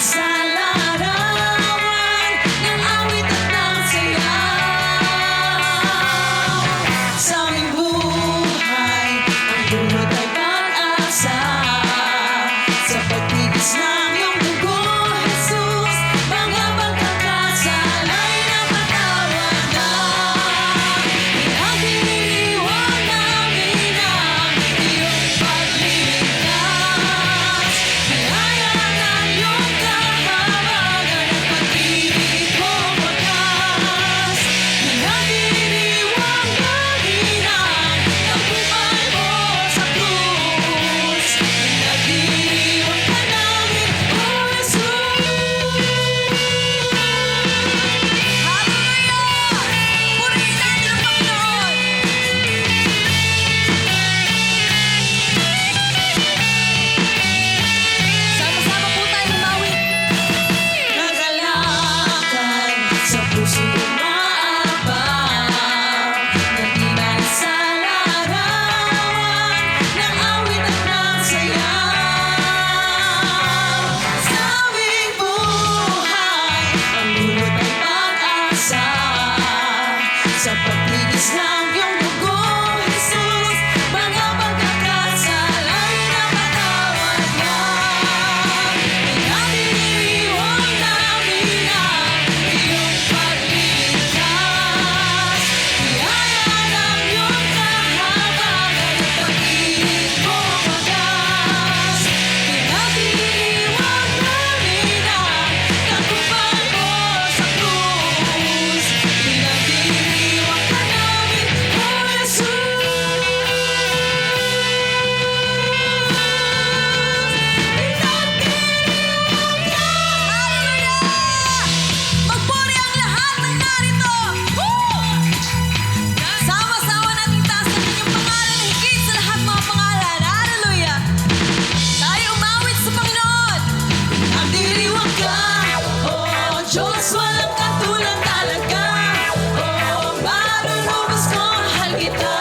sa larawan ng awit at ng sayaw. Sa aming buhay, ang bunot ay pag-asa. Sa pagtigis ng iyong dugo, Jesus, mga pagkakasal ay napatawad na. Pinagdiriwang namin ang iyong pagliligtas. Biyaya ng iyong kahabagan at pag-ibig mong wagas. Pinagdiriwang namin ang tagumpay mo sa krus. Pinagdiriwang ka namin, O Jesus. Hallelujah! Purihin natin ang Panginoon. Sama-sama po tayo umawit. Kagalakan sa puso'y umaapaw, nagtibay sa larawan ng awit at ng sayaw. Sa aming buhay, ang bunot ay pag-asa. Sa pagtigis ng iyong dugo, Jesus, mga pagkakasal ay napatawad na. Pinagdiriwang namin ang iyong pagliligtas. Biyaya ng iyong kahabagan at pag-ibig mong wagas. Pinagdiriwang namin ang tagumpay mo sa krus. Pinagdiriwang ka namin, O Jesus. Hallelujah! Magpuri ang lahat ng narito. Sama-sama nating taasan ang inyong pangalan, higit sa lahat mga pangalan. Hallelujah! Tayo umawit sa Panginoon. Nagdiriwang ka, O Diyos, walang katulad talaga. O marunubos ko, mahal kita.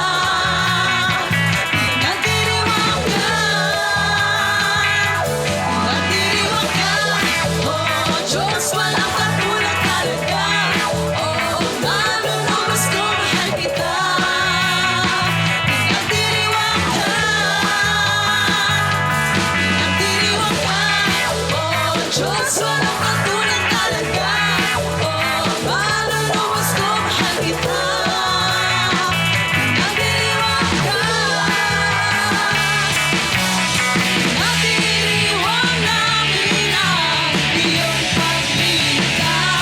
Nagdiriwang ka, O Diyos, walang katulad talaga. O marunubos ko, mahal kita. Nagdiriwang ka, O Diyos, walang katulad talaga. O marunubos ko, mahal kita. Nagdiriwang ka. Pinagdiriwang namin ang iyong pagligtas.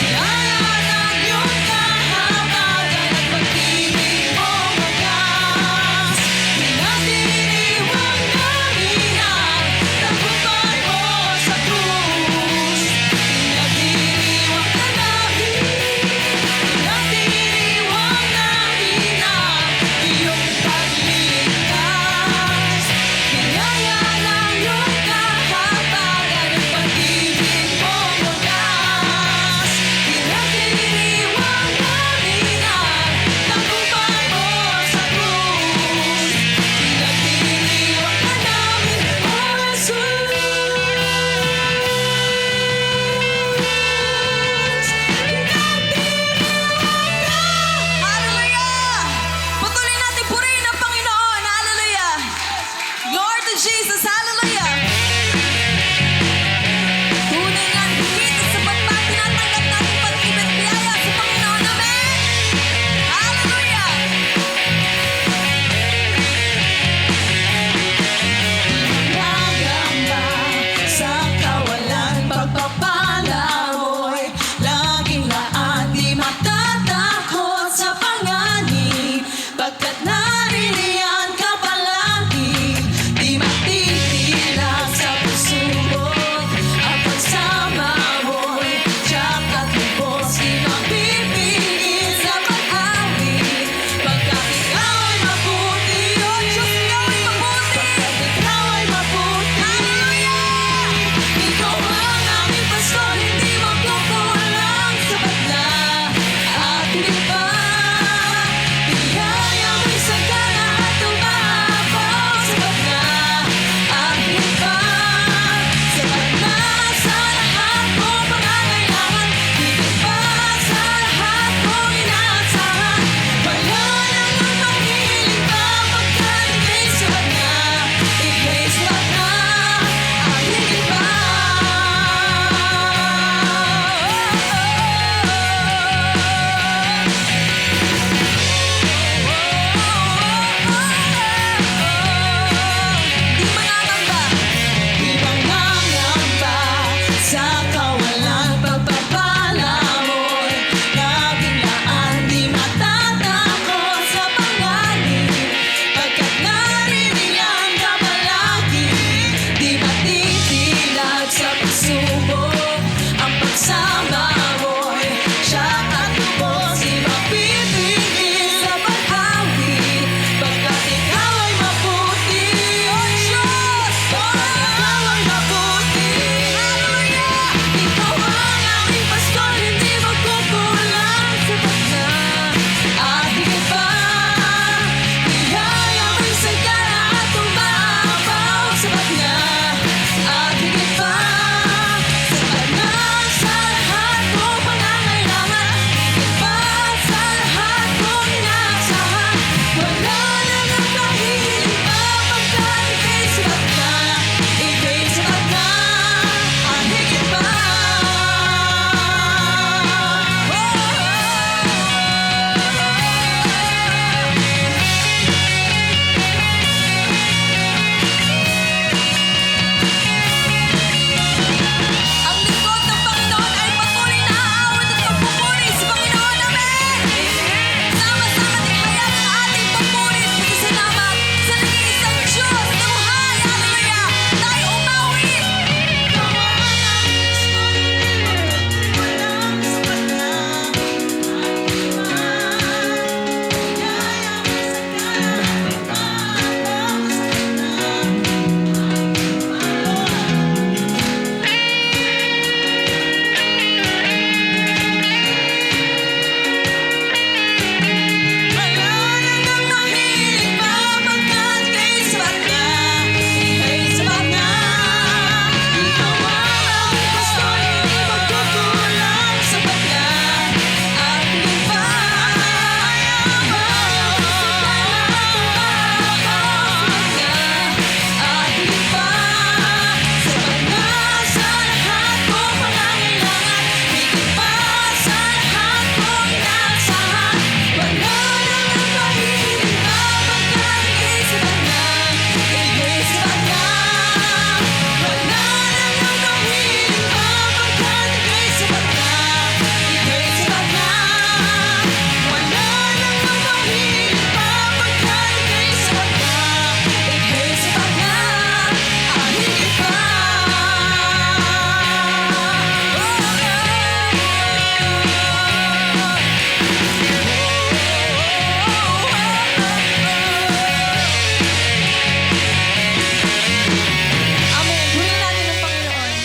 Biyaya ng iyong kahabagan at pag-ibig mong wagas. Pinagdiriwang namin ang tagumpay mo sa krus.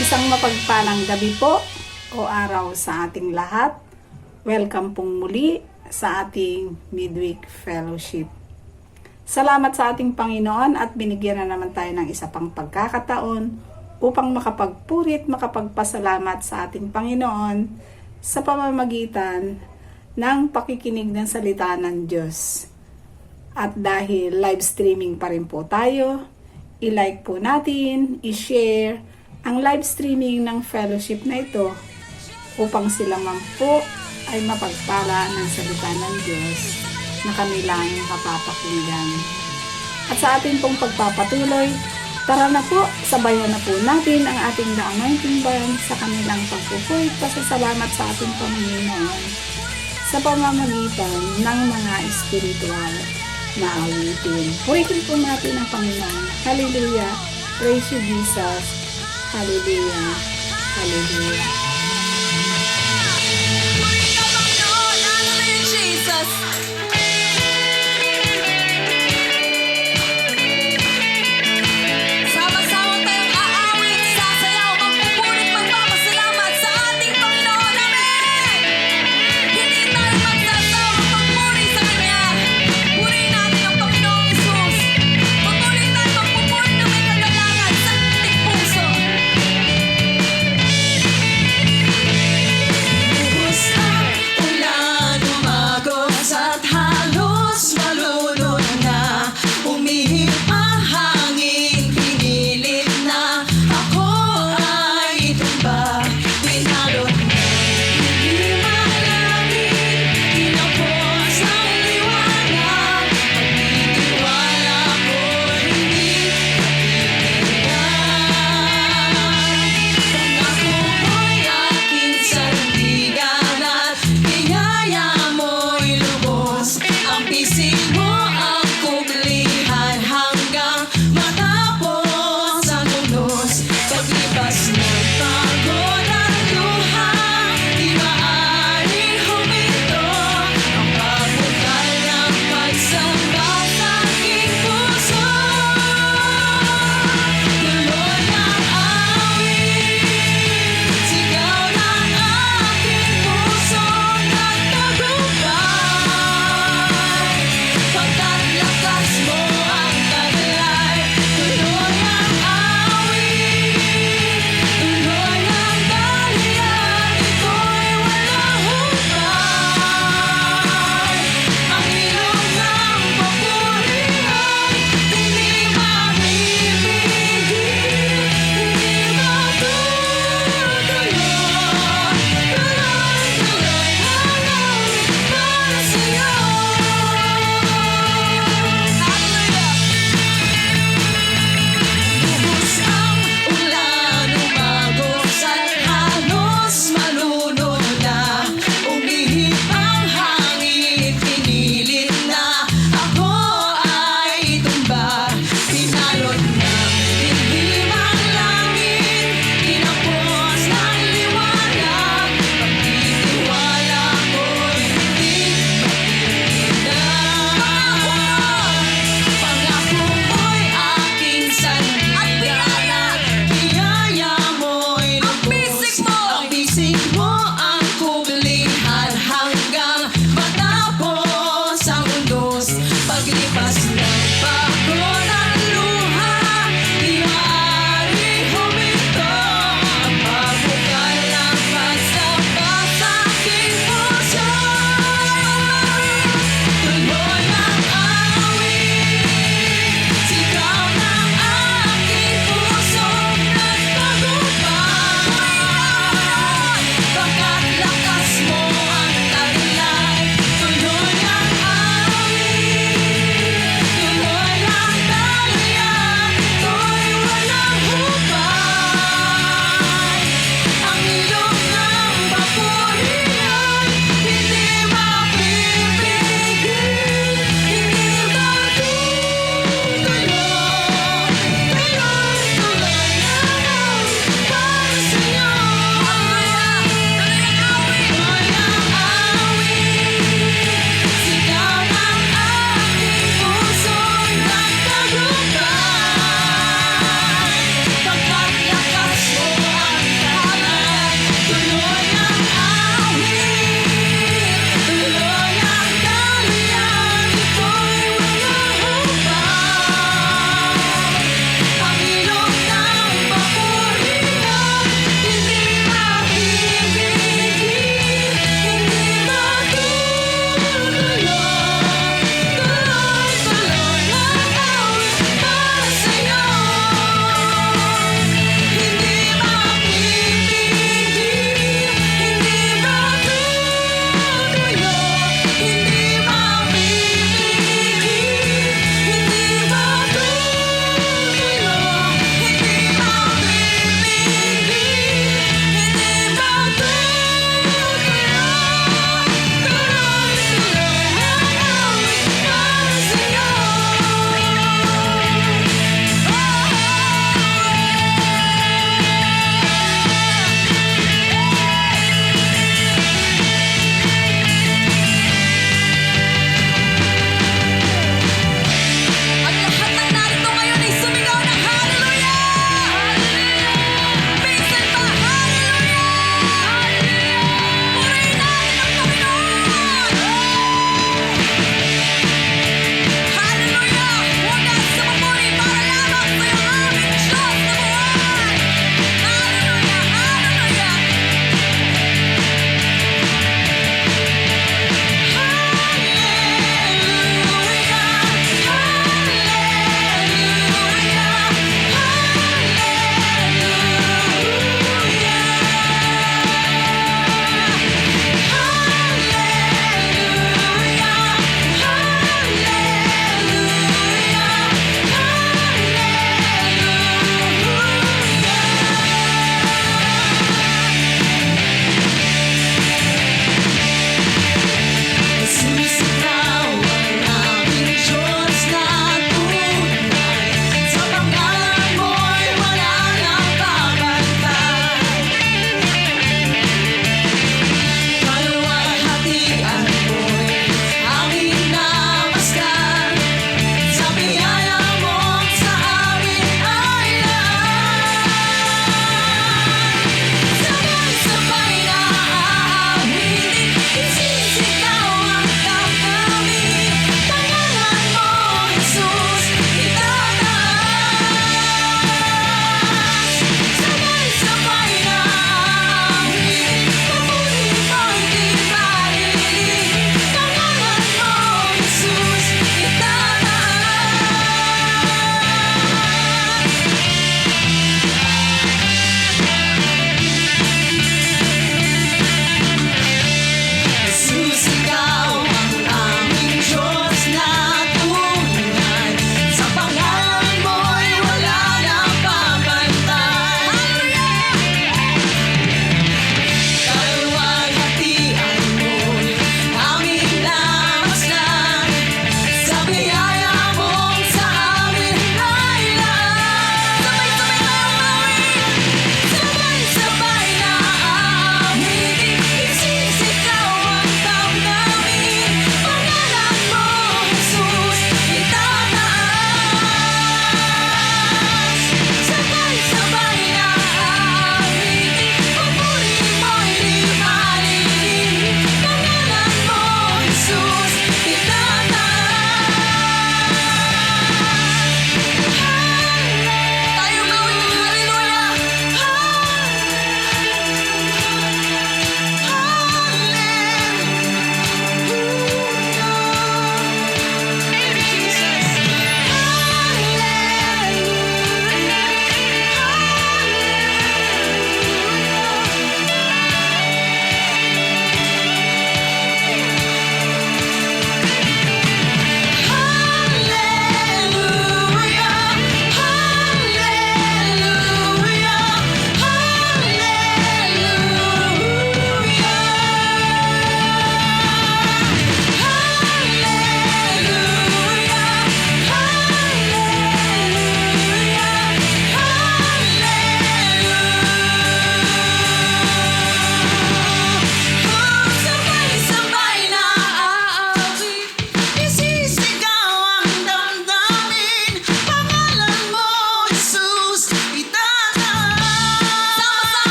Isang mapagpalang gabi po o araw sa ating lahat. Welcome pong muli sa ating Midweek Fellowship. Salamat sa ating Panginoon at binigyan na naman tayo ng isa pang pagkakataon upang makapagpurit, makapagpasalamat sa ating Panginoon sa pamamagitan ng pakikinig ng salita ng Diyos. At dahil live streaming pa rin po tayo, i-like po natin, i-share ang live streaming ng fellowship na ito upang sila man po ay mapagpala ng salita ng Diyos na kanilang mapapakinggan. At sa ating pong pagpapatuloy, tara na po, sabayan na po natin ang ating The Anointing Band sa kanilang pagpupurit pasasalamat sa ating Panginoon sa pamamagitan ng mga espiritual na awitin. Purihin po natin ang Panginoon. Hallelujah! Praise you, Jesus! Hallelujah! Hallelujah! Purihin ka, Panginoon. Hallelujah, Jesus. Sama-sama tayong aawit, sasayaw, magpupurit, magpapasalamat sa ating Panginoon. Amen! Hindi tayo magsasawang magpuri sa Kanya. Purihin natin ang Panginoong Hesus. Patuloy tayo magpupurit na may kagalangan sa ating puso. Buhos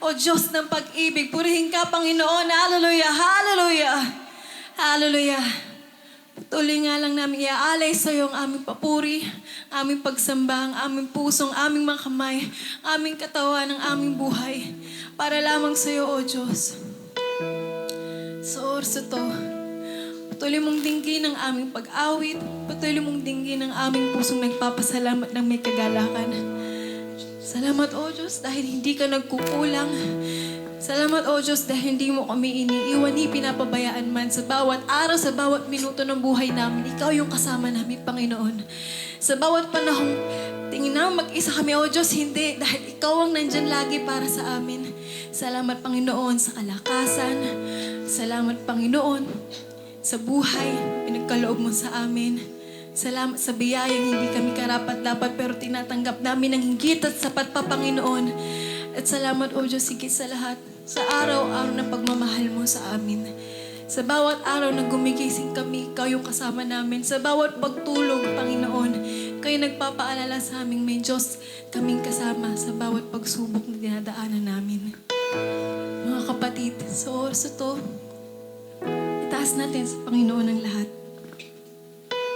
O Diyos ng pag-ibig, purihin ka, Panginoon. Hallelujah, hallelujah, hallelujah. Patuloy nga lang namin iaalay sa iyo ang aming papuri, aming pagsamba, ang aming puso, ang aming mga kamay, aming katawan, ang aming buhay. Para lamang sa iyo, O Diyos. Sa oras ito, patuloy mong dinggin ang aming pag-awit, patuloy mong dinggin ang aming pusong nagpapasalamat ng may kagalakan. Salamat, O Diyos, dahil hindi ka nagkukulang. Salamat, O Diyos, dahil hindi mo kami iniiwan, ni pinapabayaan man. Sa bawat araw, sa bawat minuto ng buhay namin, Ikaw yung kasama namin, Panginoon. Sa bawat panahong tingin na mag-isa kami, O Diyos, hindi. Dahil Ikaw ang nandyan lagi para sa amin. Salamat, Panginoon, sa kalakasan. Salamat, Panginoon, sa buhay, pinagkaloob mo sa amin. Salamat sa biyayang hindi kami karapat-dapat pero tinatanggap namin ng higit at sapat pa, Panginoon. At salamat, O Diyos, higit sa lahat, sa araw-araw na pagmamahal mo sa amin. Sa bawat araw na gumigising kami, Ikaw yung kasama namin. Sa bawat pagtulog, Panginoon, Kayo nagpapaalala sa aming may Diyos kaming kasama sa bawat pagsubok na dinadaanan namin. Mga kapatid, sa oras ito, itaas natin sa Panginoon ang lahat.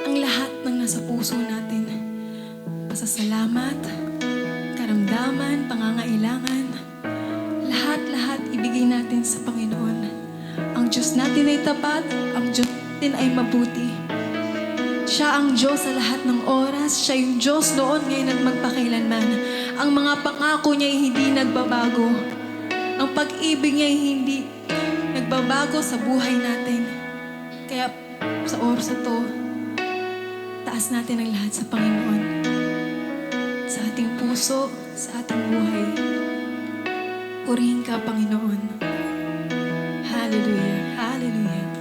Ang lahat ng nasa puso natin. Pasasalamat, karamdaman, pangangailangan. Lahat-lahat ibigay natin sa Panginoon. Ang Diyos natin ay tapat, ang Diyos natin ay mabuti. Siya ang Diyos sa lahat ng oras. Siya yung Diyos noon, ngayon at magpakailanman. Ang mga pangako niya ay hindi nagbabago. Ang pag-ibig niya ay hindi nagbabago sa buhay natin. Kaya sa oras ito, taas natin ang lahat sa Panginoon. Sa ating puso, sa ating buhay. Purihin ka, Panginoon. Hallelujah, hallelujah.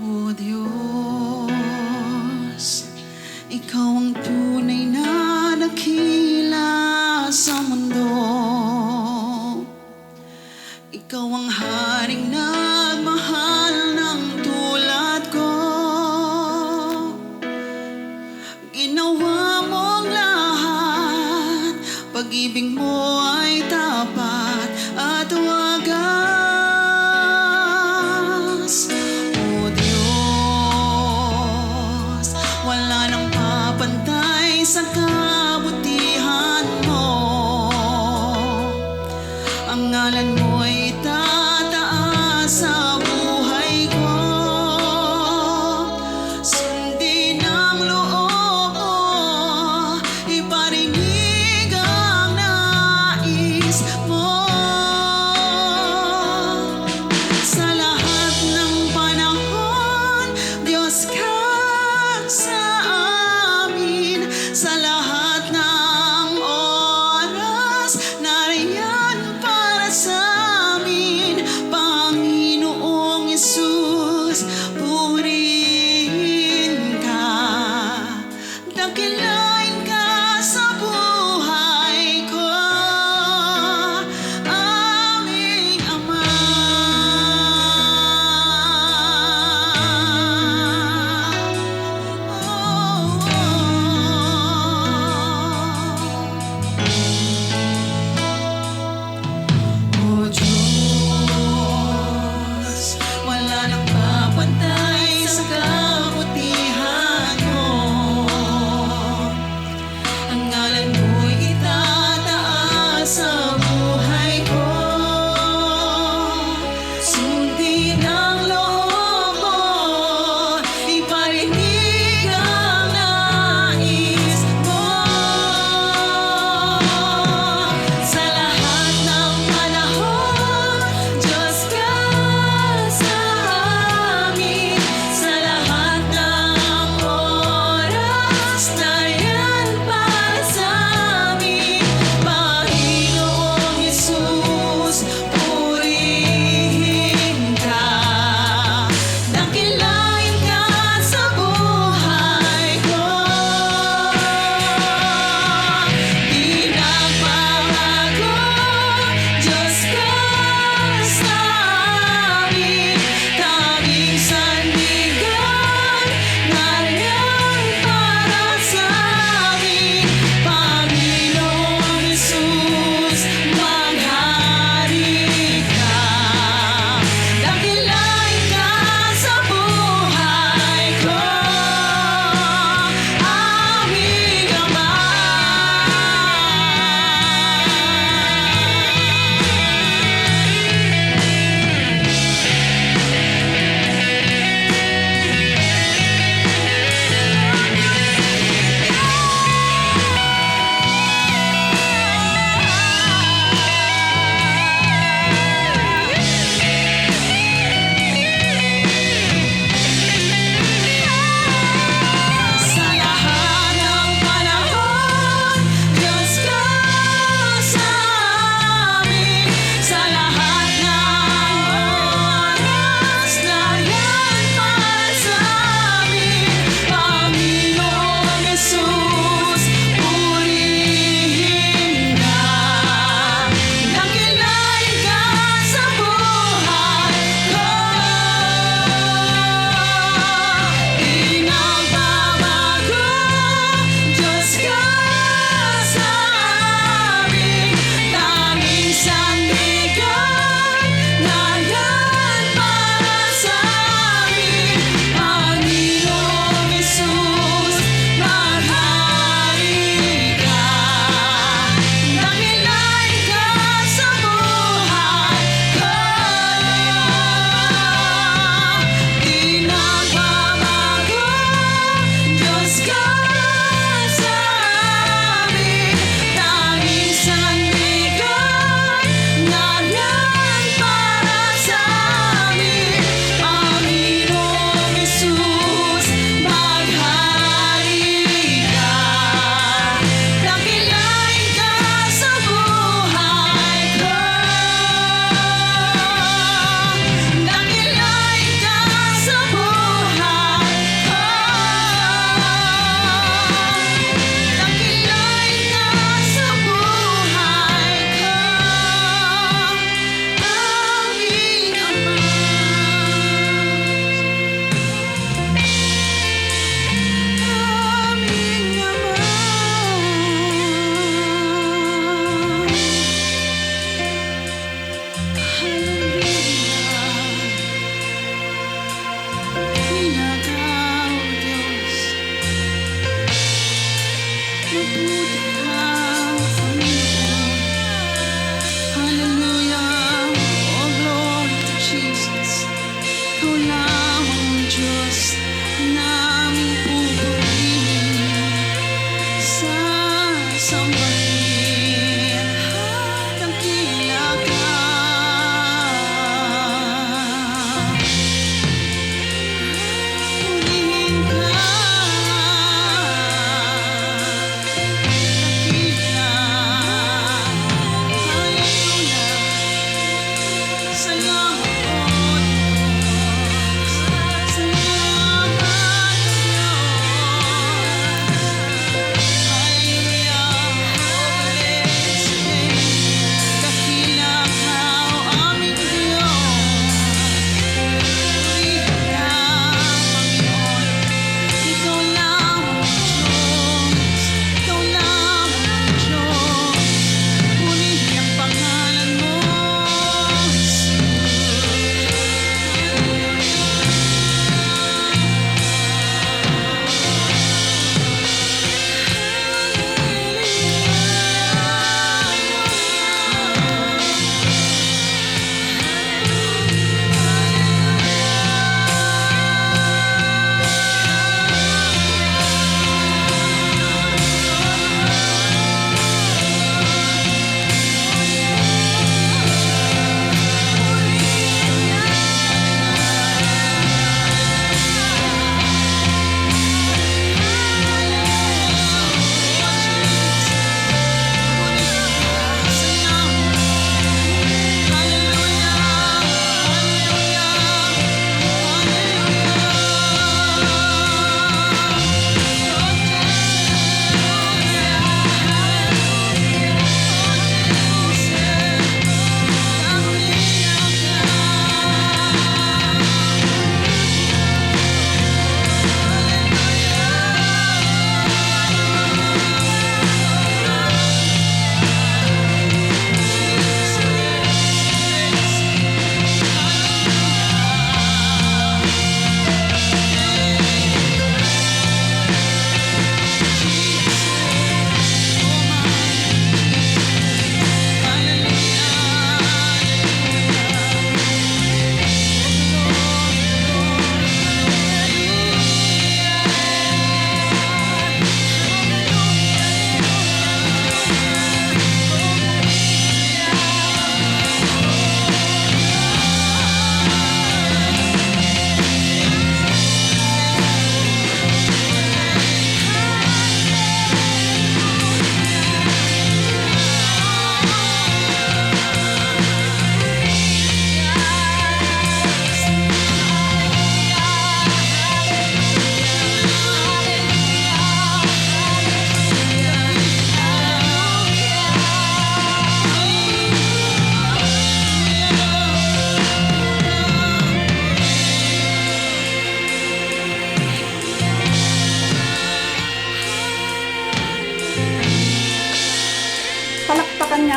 O Diyos, Ikaw ang tunay na dakila sa mundo. Ikaw ang haring nagmahal ng tulad ko. Ginawa mong lahat, pag-ibig mo ay tapat at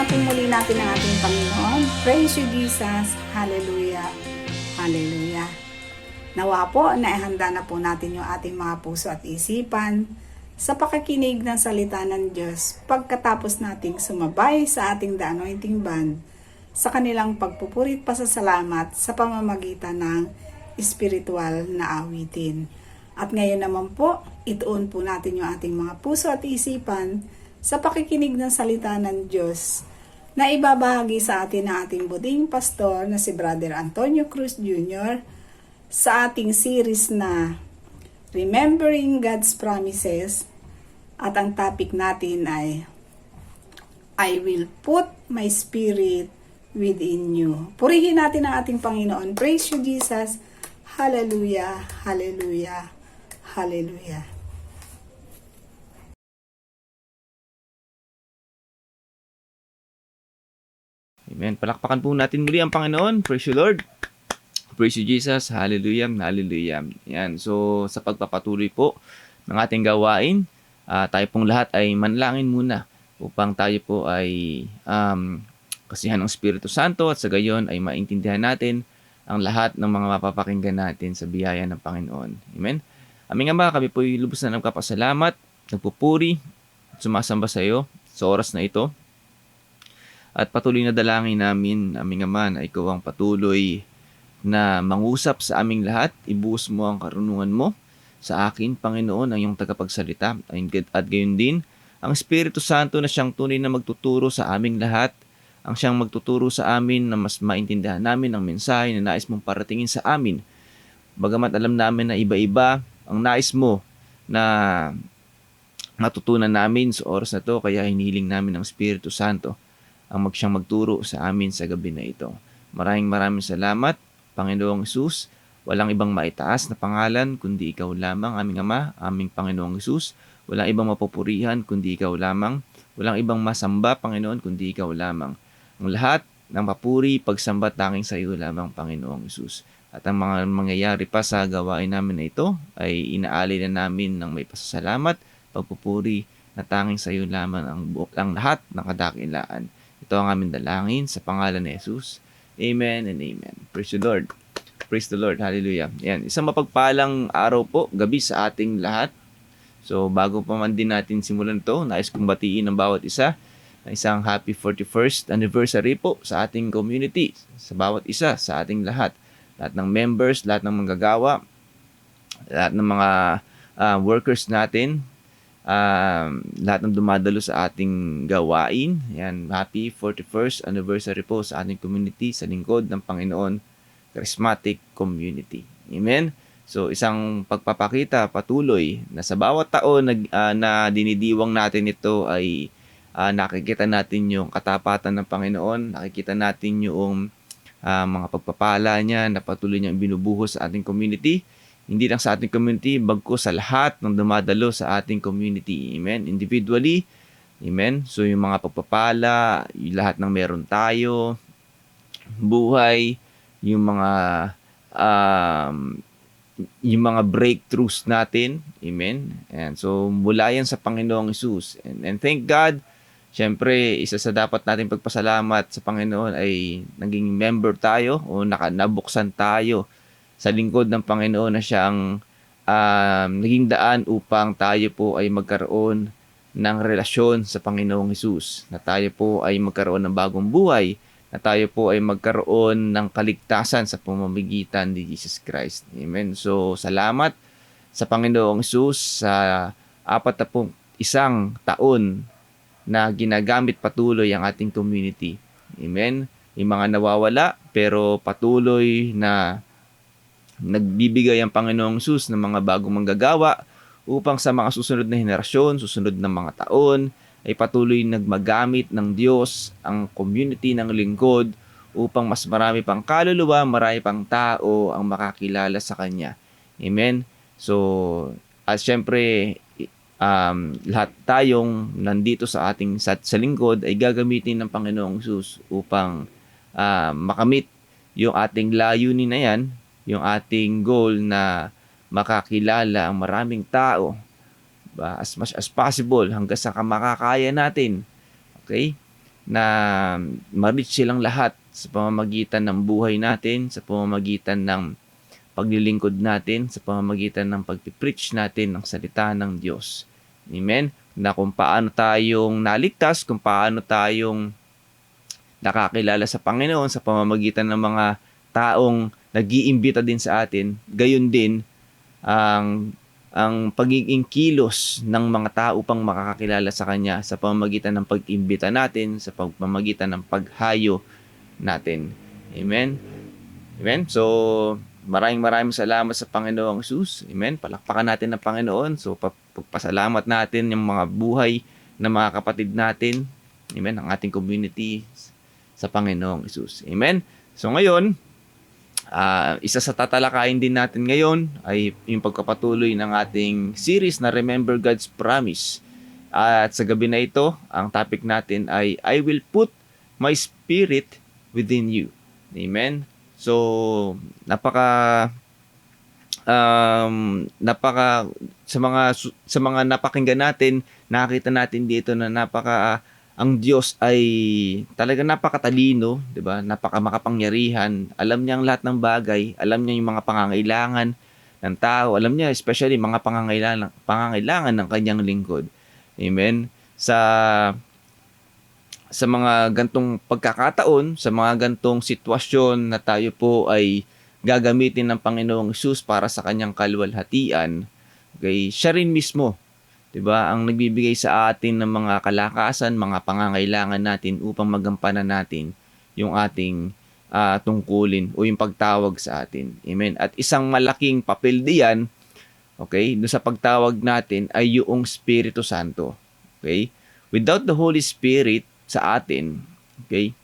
po muli natin ang ating Panginoon. Praise you, Jesus. Hallelujah. Hallelujah. Nawa po, naihanda na po natin yung ating mga puso at isipan sa pakikinig ng salita ng Diyos pagkatapos nating sumabay sa ating The Anointing Band sa kanilang pagpupurit pasasalamat sa pamamagitan ng espiritual na awitin. At ngayon naman po, ituon po natin yung ating mga puso at isipan sa pakikinig ng salita ng Diyos na ibabahagi sa atin ng ating buding pastor na si Brother Antonio Cruz Jr. sa ating series na Remembering God's Promises, at ang topic natin ay I will put my spirit within you. Purihin natin ang ating Panginoon. Praise you, Jesus. Hallelujah, hallelujah, hallelujah. Amen. Palakpakan po natin muli ang Panginoon. Praise you, Lord. Praise you, Jesus. Hallelujah. Hallelujah. Yan. So, sa pagpapatuloy po ng ating gawain, tayo pong lahat ay manalangin muna upang tayo po ay kasihan ng Espiritu Santo at sa gayon ay maintindihan natin ang lahat ng mga mapapakinggan natin sa biyaya ng Panginoon. Amen. Aming Ama, kami po ay lubos na nagpapasalamat, nagpupuri, at sumasamba sa iyo sa oras na ito. At patuloy na dalangin namin, aming Ama, na ikaw ang patuloy na mangusap sa aming lahat, ibuhos mo ang karunungan mo sa akin, Panginoon, ang iyong tagapagsalita. At gayon din, ang Espiritu Santo na siyang tunay na magtuturo sa aming lahat, ang siyang magtuturo sa amin na mas maintindihan namin ang mensahe na nais mong paratingin sa amin. Bagamat alam namin na iba-iba ang nais mo na matutunan namin sa oras na to, kaya hinihiling namin ang Espiritu Santo ang siyang magturo sa amin sa gabi na ito. Maraming salamat, Panginoong Hesus. Walang ibang maitaas na pangalan kundi ikaw lamang, aming Ama, aming Panginoong Hesus. Walang ibang mapupurihan kundi ikaw lamang. Walang ibang masamba, Panginoon, kundi ikaw lamang. Ang lahat ng papuri, pagsamba tanging sa iyo lamang, Panginoong Hesus. At ang mga mangyayari pa sa gawain namin na ito ay inaali na namin ng may pasasalamat, pagpupuri na tanging sa iyo lamang ang lahat ng kadakilaan. Ito ang aming dalangin sa pangalan ni Jesus. Amen and amen. Praise the Lord. Praise the Lord. Hallelujah. Yan. Isang mapagpalang araw po, gabi sa ating lahat. So, bago pa man din natin simulan ito, nais kong batiin ang bawat isa na isang happy 41st anniversary po sa ating community, sa bawat isa, sa ating lahat. Lahat ng members, lahat ng manggagawa, lahat ng mga workers natin, lahat ng dumadalo sa ating gawain. Yan, happy 41st anniversary po sa ating community sa lingkod ng Panginoon Charismatic Community. Amen. So isang pagpapakita patuloy na sa bawat taon na dinidiwang natin ito ay nakikita natin yung katapatan ng Panginoon, nakikita natin yung mga pagpapala niya na patuloy niyang binubuhos sa ating community. Hindi lang sa ating community, bagkus sa lahat ng dumadalo sa ating community. Amen. Individually. Amen. So yung mga pagpapala, yung lahat ng meron tayo, buhay, yung mga breakthroughs natin. Amen. And so mula yan sa Panginoong Hesus. And thank God, syempre, isa sa dapat natin pagpasalamat sa Panginoon ay naging member tayo o nabuksan tayo sa lingkod ng Panginoon na siyang naging daan upang tayo po ay magkaroon ng relasyon sa Panginoong Hesus, na tayo po ay magkaroon ng bagong buhay, na tayo po ay magkaroon ng kaligtasan sa pamamagitan ni Jesus Christ. Amen. So, salamat sa Panginoong Hesus sa 41 taon na ginagamit patuloy ang ating community. Amen. Yung mga nawawala pero patuloy na nagbibigay ang Panginoong Hesus ng mga bagong manggagawa upang sa mga susunod na henerasyon, susunod na mga taon, ay patuloy nagmagamit ng Diyos ang community ng lingkod upang mas marami pang kaluluwa, marami pang tao ang makakilala sa Kanya. Amen? So, at syempre, lahat tayong nandito sa ating sa lingkod ay gagamitin ng Panginoong Hesus upang makamit yung ating layunin na yan, yung ating goal na makakilala ang maraming tao as much as possible hanggang sa makakaya natin. Okay? na ma-reach silang lahat sa pamamagitan ng buhay natin, sa pamamagitan ng paglilingkod natin, sa pamamagitan ng pagpipreach natin ng salita ng Diyos. Amen? Na kung paano tayong naligtas, kung paano tayong nakakilala sa Panginoon sa pamamagitan ng mga taong nag-iimbita din sa atin, gayon din ang pagiging kilos ng mga tao pang makakakilala sa Kanya sa pamamagitan ng pag-imbita natin, sa pamamagitan ng paghayo natin. Amen? Amen? So, maraming salamat sa Panginoong Jesus. Amen? Palakpakan natin ang Panginoon. So, pagpasalamat natin yung mga buhay ng mga kapatid natin. Amen? Ang ating community sa Panginoong Jesus. Amen? So, ngayon, isa sa tatalakayin din natin ngayon ay yung pagpapatuloy ng ating series na Remember God's Promise. At sa gabi na ito, ang topic natin ay I will put my spirit within you. Amen? So, napaka sa mga napakinggan natin, nakita natin dito na ang Diyos ay talaga napakatalino, 'di ba? Napakamakapangyarihan. Alam niya ang lahat ng bagay, alam niya yung mga pangangailangan ng tao, alam niya especially mga pangangailangan ng kanyang lingkod. Amen. Sa mga gantong pagkakataon, sa mga gantong sitwasyon na tayo po ay gagamitin ng Panginoong Hesus para sa kanyang kaluwalhatian, okay, siya rin mismo, 'di ba, ang nagbibigay sa atin ng mga kalakasan, mga pangangailangan natin upang magampanan natin yung ating tungkulin o yung pagtawag sa atin. Amen. At isang malaking papel diyan, okay, doon sa pagtawag natin ay yung Espiritu Santo. Okay? Without the Holy Spirit sa atin, okay,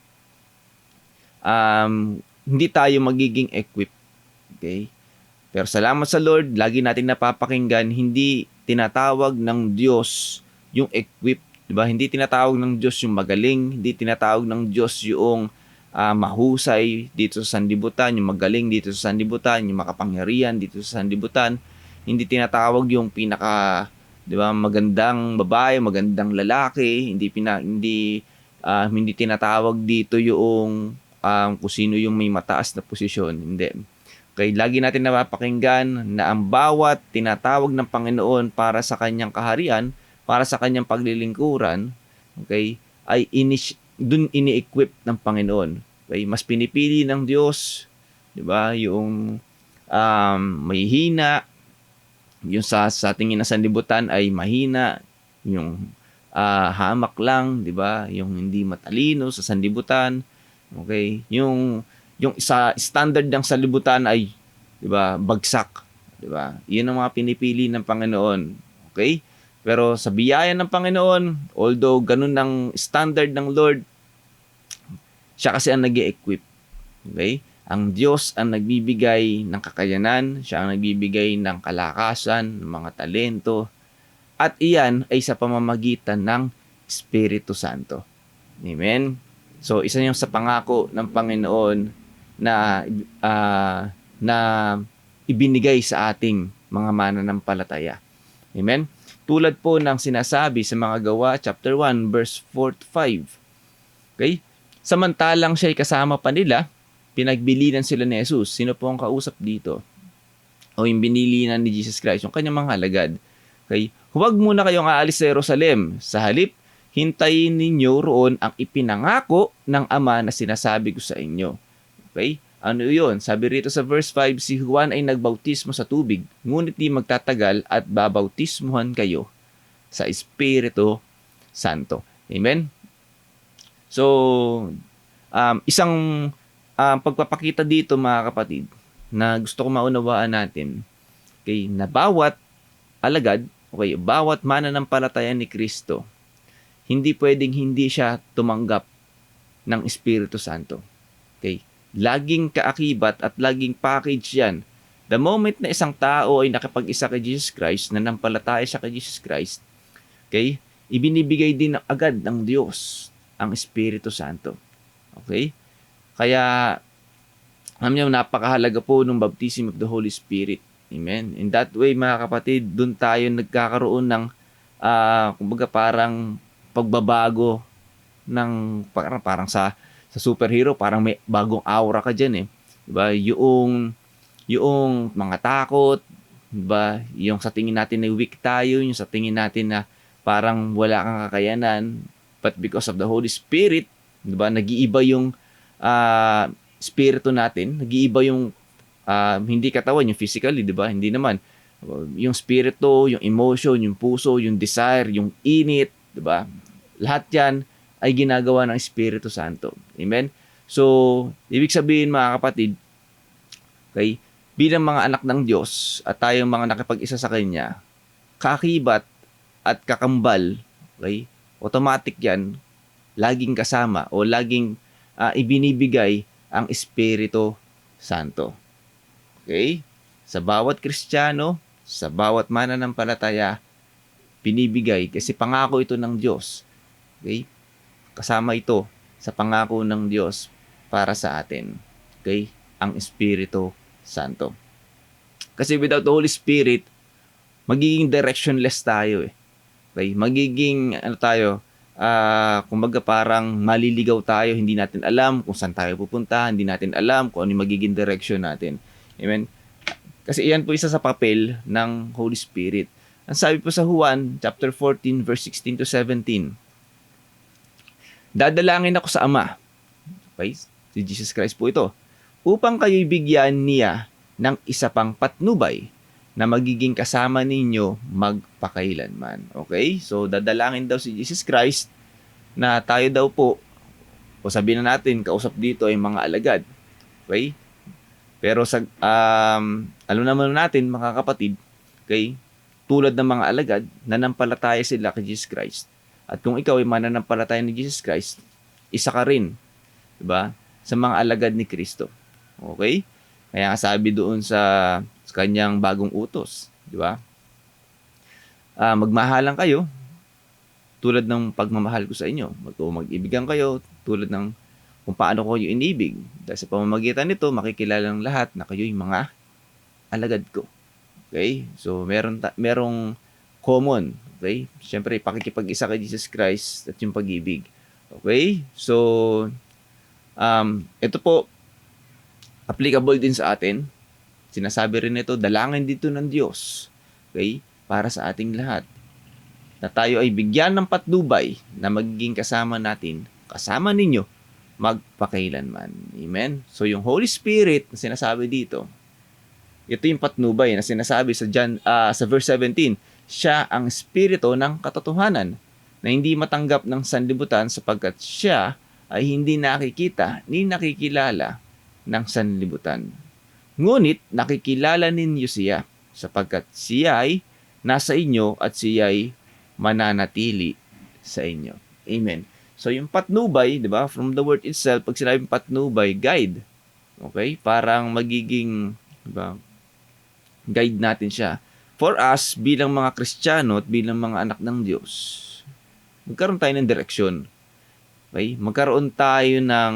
hindi tayo magiging equipped. Okay? Pero salamat sa Lord, lagi nating napapakinggan, hindi tinatawag ng Diyos yung equip, 'di ba? Hindi tinatawag ng Diyos yung magaling, hindi tinatawag ng Diyos yung mahusay dito sa sanlibutan, yung magaling dito sa sanlibutan, yung makapangyarihan dito sa sanlibutan. Hindi tinatawag yung pinaka, 'di ba, magandang babae, magandang lalaki, hindi tinatawag dito yung kung sino yung may mataas na posisyon, hindi. Okay, lagi natin napapakinggan na ang bawat tinatawag ng Panginoon para sa kanyang kaharian, para sa kanyang paglilingkuran, okay, ay ini-equip ng Panginoon. Okay, mas pinipili ng Diyos, 'di ba, yung mahihina, yung sa tingin na sanlibutan ay mahina, yung hamak lang, 'di ba, yung hindi matalino sa sanlibutan, okay, yung sa standard ng sanlibutan ay, 'di ba, bagsak, 'di ba? 'Yun ang mga pinipili ng Panginoon. Okay? Pero sa biyaya ng Panginoon, although ganun ang standard ng Lord, siya kasi ang nag-e-equip. Okay? Ang Diyos ang nagbibigay ng kakayanan, siya ang nagbibigay ng kalakasan, ng mga talento, at iyan ay sa pamamagitan ng Espiritu Santo. Amen? So, isa yung sa pangako ng Panginoon na ibinigay sa ating mga mananampalataya. Amen? Tulad po ng sinasabi sa mga Gawa, chapter 1, verse 4 to 5. Okay? Samantalang siya'y kasama pa nila, pinagbilinan sila ni Jesus. Sino po ang kausap dito? O yung binilinan ni Jesus Christ, yung kanyang mga alagad. Okay? Huwag muna kayong aalis sa Jerusalem. Sa halip, hintayin ninyo roon ang ipinangako ng Ama na sinasabi ko sa inyo. Okay? Ano yun? Sabi rito sa verse 5, si Juan ay nagbautismo sa tubig, ngunit di magtatagal at babautismuhan kayo sa Espiritu Santo. Amen? So, isang pagpapakita dito mga kapatid na gusto ko maunawaan natin, okay, na bawat alagad, okay, bawat mananampalataya ni Kristo, hindi pwedeng hindi siya tumanggap ng Espiritu Santo. Okay? Laging kaakibat at laging package yan. The moment na isang tao ay nakapag-isa kay Jesus Christ, nanampalataya siya kay Jesus Christ, okay, ibinibigay din agad ng Diyos ang Espiritu Santo. Okay? Kaya, alam niyo, napakahalaga po ng baptism of the Holy Spirit. Amen? In that way, mga kapatid, dun tayo nagkakaroon ng, kumbaga parang pagbabago ng parang sa superhero, parang may bagong aura ka diyan eh. 'Di ba? Yung mga takot, 'di ba? Yung sa tingin natin na weak tayo, yung sa tingin natin na parang wala kang kakayanan, but because of the Holy Spirit, 'di ba? Nag-iiba yung spirito natin, nag-iiba yung hindi katawan, yung physically, 'di ba? Hindi naman. Yung spirito, yung emotion, yung puso, yung desire, yung init, 'di ba? Lahat 'yan ay ginagawa ng Espiritu Santo. Amen? So, ibig sabihin mga kapatid, okay, bilang mga anak ng Diyos at tayong mga nakipag-isa sa Kanya, kakibat at kakambal, okay, automatic yan, laging kasama o laging ibinibigay ang Espiritu Santo. Okay? Sa bawat Kristiyano, sa bawat mananampalataya, binibigay kasi pangako ito ng Diyos. Okay? Kasama ito sa pangako ng Diyos para sa atin. Okay? Ang Espiritu Santo. Kasi without the Holy Spirit, magiging directionless tayo eh. Okay? Magiging, kumbaga parang maliligaw tayo, hindi natin alam kung saan tayo pupunta, hindi natin alam kung ano yung magiging direction natin. Amen? Kasi iyan po isa sa papel ng Holy Spirit. Ang sabi po sa Juan, chapter 14, verse 16 to 17, dadalangin ako sa Ama, okay? Si Jesus Christ po ito, upang kayo'y bigyan niya ng isa pang patnubay na magiging kasama ninyo magpakailanman. Okay? So, dadalangin daw si Jesus Christ na tayo daw po, o sabihin na natin, kausap dito ay mga alagad. Okay? Pero alam naman natin, mga kapatid, okay, tulad ng mga alagad, nanampalataya sila kay Jesus Christ. At kung ikaw ay mananampalataya ni Jesus Christ, isa ka rin, diba, sa mga alagad ni Kristo. Okay? Kaya sabi doon sa kanyang bagong utos, di ba? Magmahalan kayo tulad ng pagmamahal ko sa inyo. Mag-ibigan kayo tulad ng kung paano ko yung inibig. Dahil sa pamamagitan nito, makikilala ng lahat na kayo'y mga alagad ko. Okay? So, merong common. Okay? Siyempre, pakikipag-isa kay Jesus Christ at yung pag-ibig. Okay? So, ito po, applicable din sa atin. Sinasabi rin ito, dalangin dito ng Diyos. Okay? Para sa ating lahat. Na tayo ay bigyan ng patnubay na magiging kasama natin, kasama ninyo, magpakailanman. Amen? So, yung Holy Spirit na sinasabi dito, ito yung patnubay na sinasabi sa verse 17, siya ang espiritu ng katotohanan na hindi matanggap ng sanlibutan sapagkat siya ay hindi nakikita ni nakikilala ng sanlibutan. Ngunit nakikilala ninyo siya sapagkat siya ay nasa inyo at siya ay mananatili sa inyo. Amen. So yung patnubay, di ba, from the word itself, pag sinabing patnubay, guide. Okay? Parang magiging, di ba, guide natin siya. For us, bilang mga Kristiyano at bilang mga anak ng Diyos, magkaroon tayo ng direksyon. Okay? Magkaroon tayo ng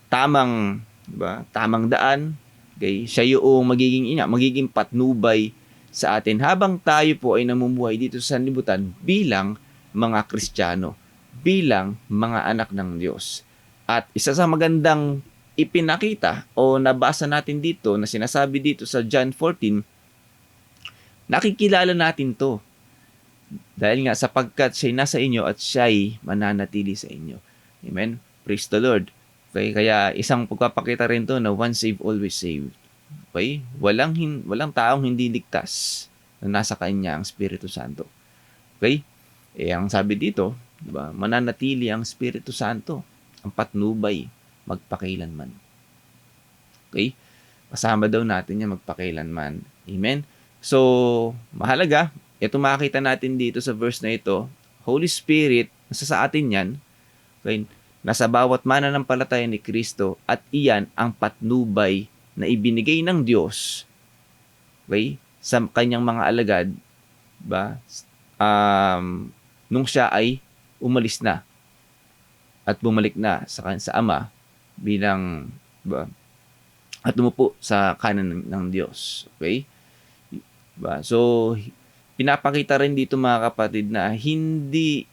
tamang daan. Okay? Siya yung magiging patnubay sa atin habang tayo po ay namumuhay dito sa sanlibutan bilang mga Kristiyano, bilang mga anak ng Diyos. At isa sa magandang ipinakita o nabasa natin dito na sinasabi dito sa John 14, nakikilala natin to. Dahil nga sapagkat siya'y nasa inyo at siya'y mananatili sa inyo. Amen? Praise the Lord. Okay? Kaya isang pagpapakita rin to na once saved, always saved. Okay? Walang taong hindi ligtas na nasa kanya ang Espiritu Santo. Okay? Ang sabi dito, diba, mananatili ang Espiritu Santo, ang patnubay, magpakailanman. Okay? Kasama daw natin yan magpakailanman. Amen? So, mahalaga, ito makita natin dito sa verse na ito, Holy Spirit, nasa sa atin yan, okay, nasa bawat mananampalataya ni Kristo at iyan ang patnubay na ibinigay ng Diyos, okay, sa kanyang mga alagad, ba? Nung siya ay umalis na at bumalik na sa Ama bilang, ba, at umupo sa kanan ng Diyos. Okay? Ba? So, pinapakita rin dito mga kapatid na hindi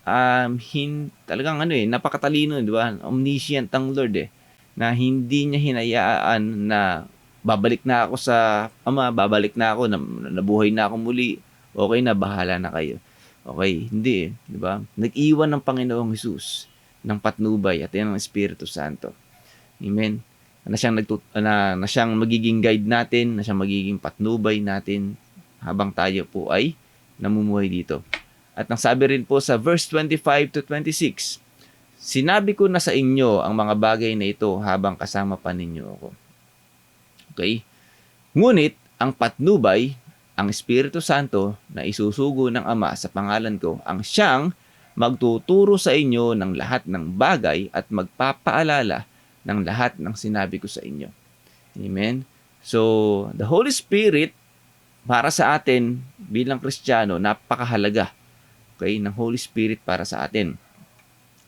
talagang napakatalino, di ba? Omniscient ang Lord na hindi niya hinayaan na babalik na ako sa Ama, babalik na ako, nabuhay na ako muli. Okay na, bahala na kayo. Okay, hindi di ba? Nag-iwan ng Panginoong Hesus ng patnubay at yan ang Espiritu Santo. Amen. Na siyang magiging guide natin, na siyang magiging patnubay natin habang tayo po ay namumuhay dito. At ang sabi rin po sa verse 25 to 26, sinabi ko na sa inyo ang mga bagay na ito habang kasama pa ninyo ako. Okay? Ngunit ang patnubay, ang Espiritu Santo na isusugo ng Ama sa pangalan ko, ang siyang magtuturo sa inyo ng lahat ng bagay at magpapaalala ng lahat ng sinabi ko sa inyo. Amen? So, the Holy Spirit, para sa atin bilang Kristiyano, napakahalaga. Okay? Ng Holy Spirit para sa atin.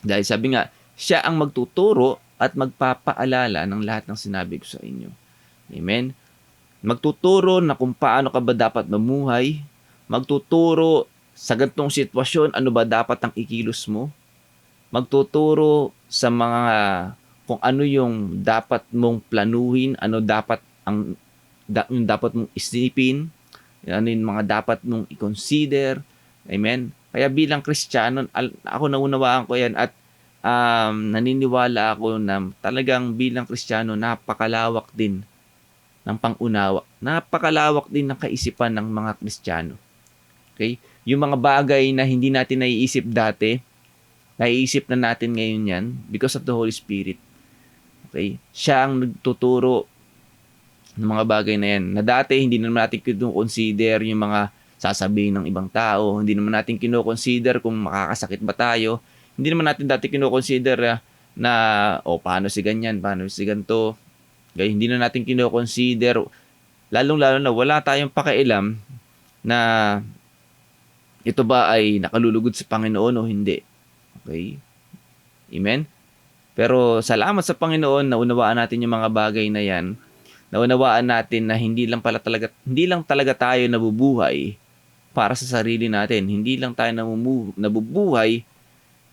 Dahil sabi nga, siya ang magtuturo at magpapaalala ng lahat ng sinabi ko sa inyo. Amen? Magtuturo na kung paano ka ba dapat mamuhay. Magtuturo sa ganitong sitwasyon, ano ba dapat ang ikilos mo? Magtuturo sa mga kung ano yung dapat mong planuhin, ano dapat yung dapat mong isipin, ano yung mga dapat mong i-consider. Amen? Kaya bilang Kristiyano, ako naunawaan ko yan at naniniwala ako na talagang bilang Kristiyano, napakalawak din ng pangunawa. Napakalawak din ng kaisipan ng mga Kristiyano. Okay? Yung mga bagay na hindi natin naiisip dati, naiisip na natin ngayon yan because of the Holy Spirit. Okay? Siya ang nagtuturo ng mga bagay na yan. Na dati, hindi naman natin kino-consider yung mga sasabihin ng ibang tao. Hindi naman natin kino-consider kung makakasakit ba tayo. Hindi naman natin dati kino-consider na, paano si ganyan, paano si ganito. Okay? Hindi na natin kino-consider, lalong-lalo na wala tayong pakialam na ito ba ay nakalulugod sa Panginoon o hindi. Okay? Amen? Pero salamat sa Panginoon, naunawaan natin yung mga bagay na yan. Naunawaan natin na hindi lang talaga tayo nabubuhay para sa sarili natin. Hindi lang tayo nabubuhay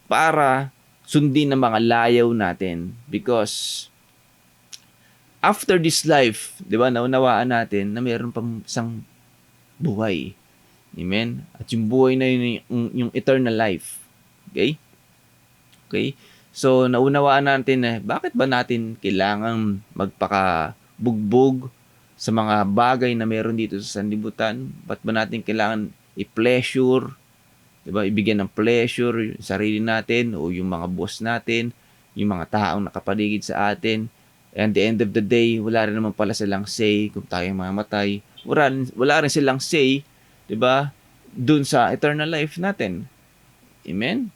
para sundin ng mga layaw natin. Because after this life, di ba, naunawaan natin na mayroon pang isang buhay. Amen? At yung buhay na yun, yung eternal life. Okay? Okay? So, naunawaan natin na bakit ba natin kailangan magpakabugbog sa mga bagay na meron dito sa sanlibutan? Ba't ba natin kailangan i-pleasure? Diba? Ibigyan ng pleasure yung sarili natin o yung mga boss natin, yung mga taong nakapaligid sa atin. And the end of the day, wala rin naman pala silang say kung tayo mamatay. Wala rin silang say, diba? Dun sa eternal life natin. Amen?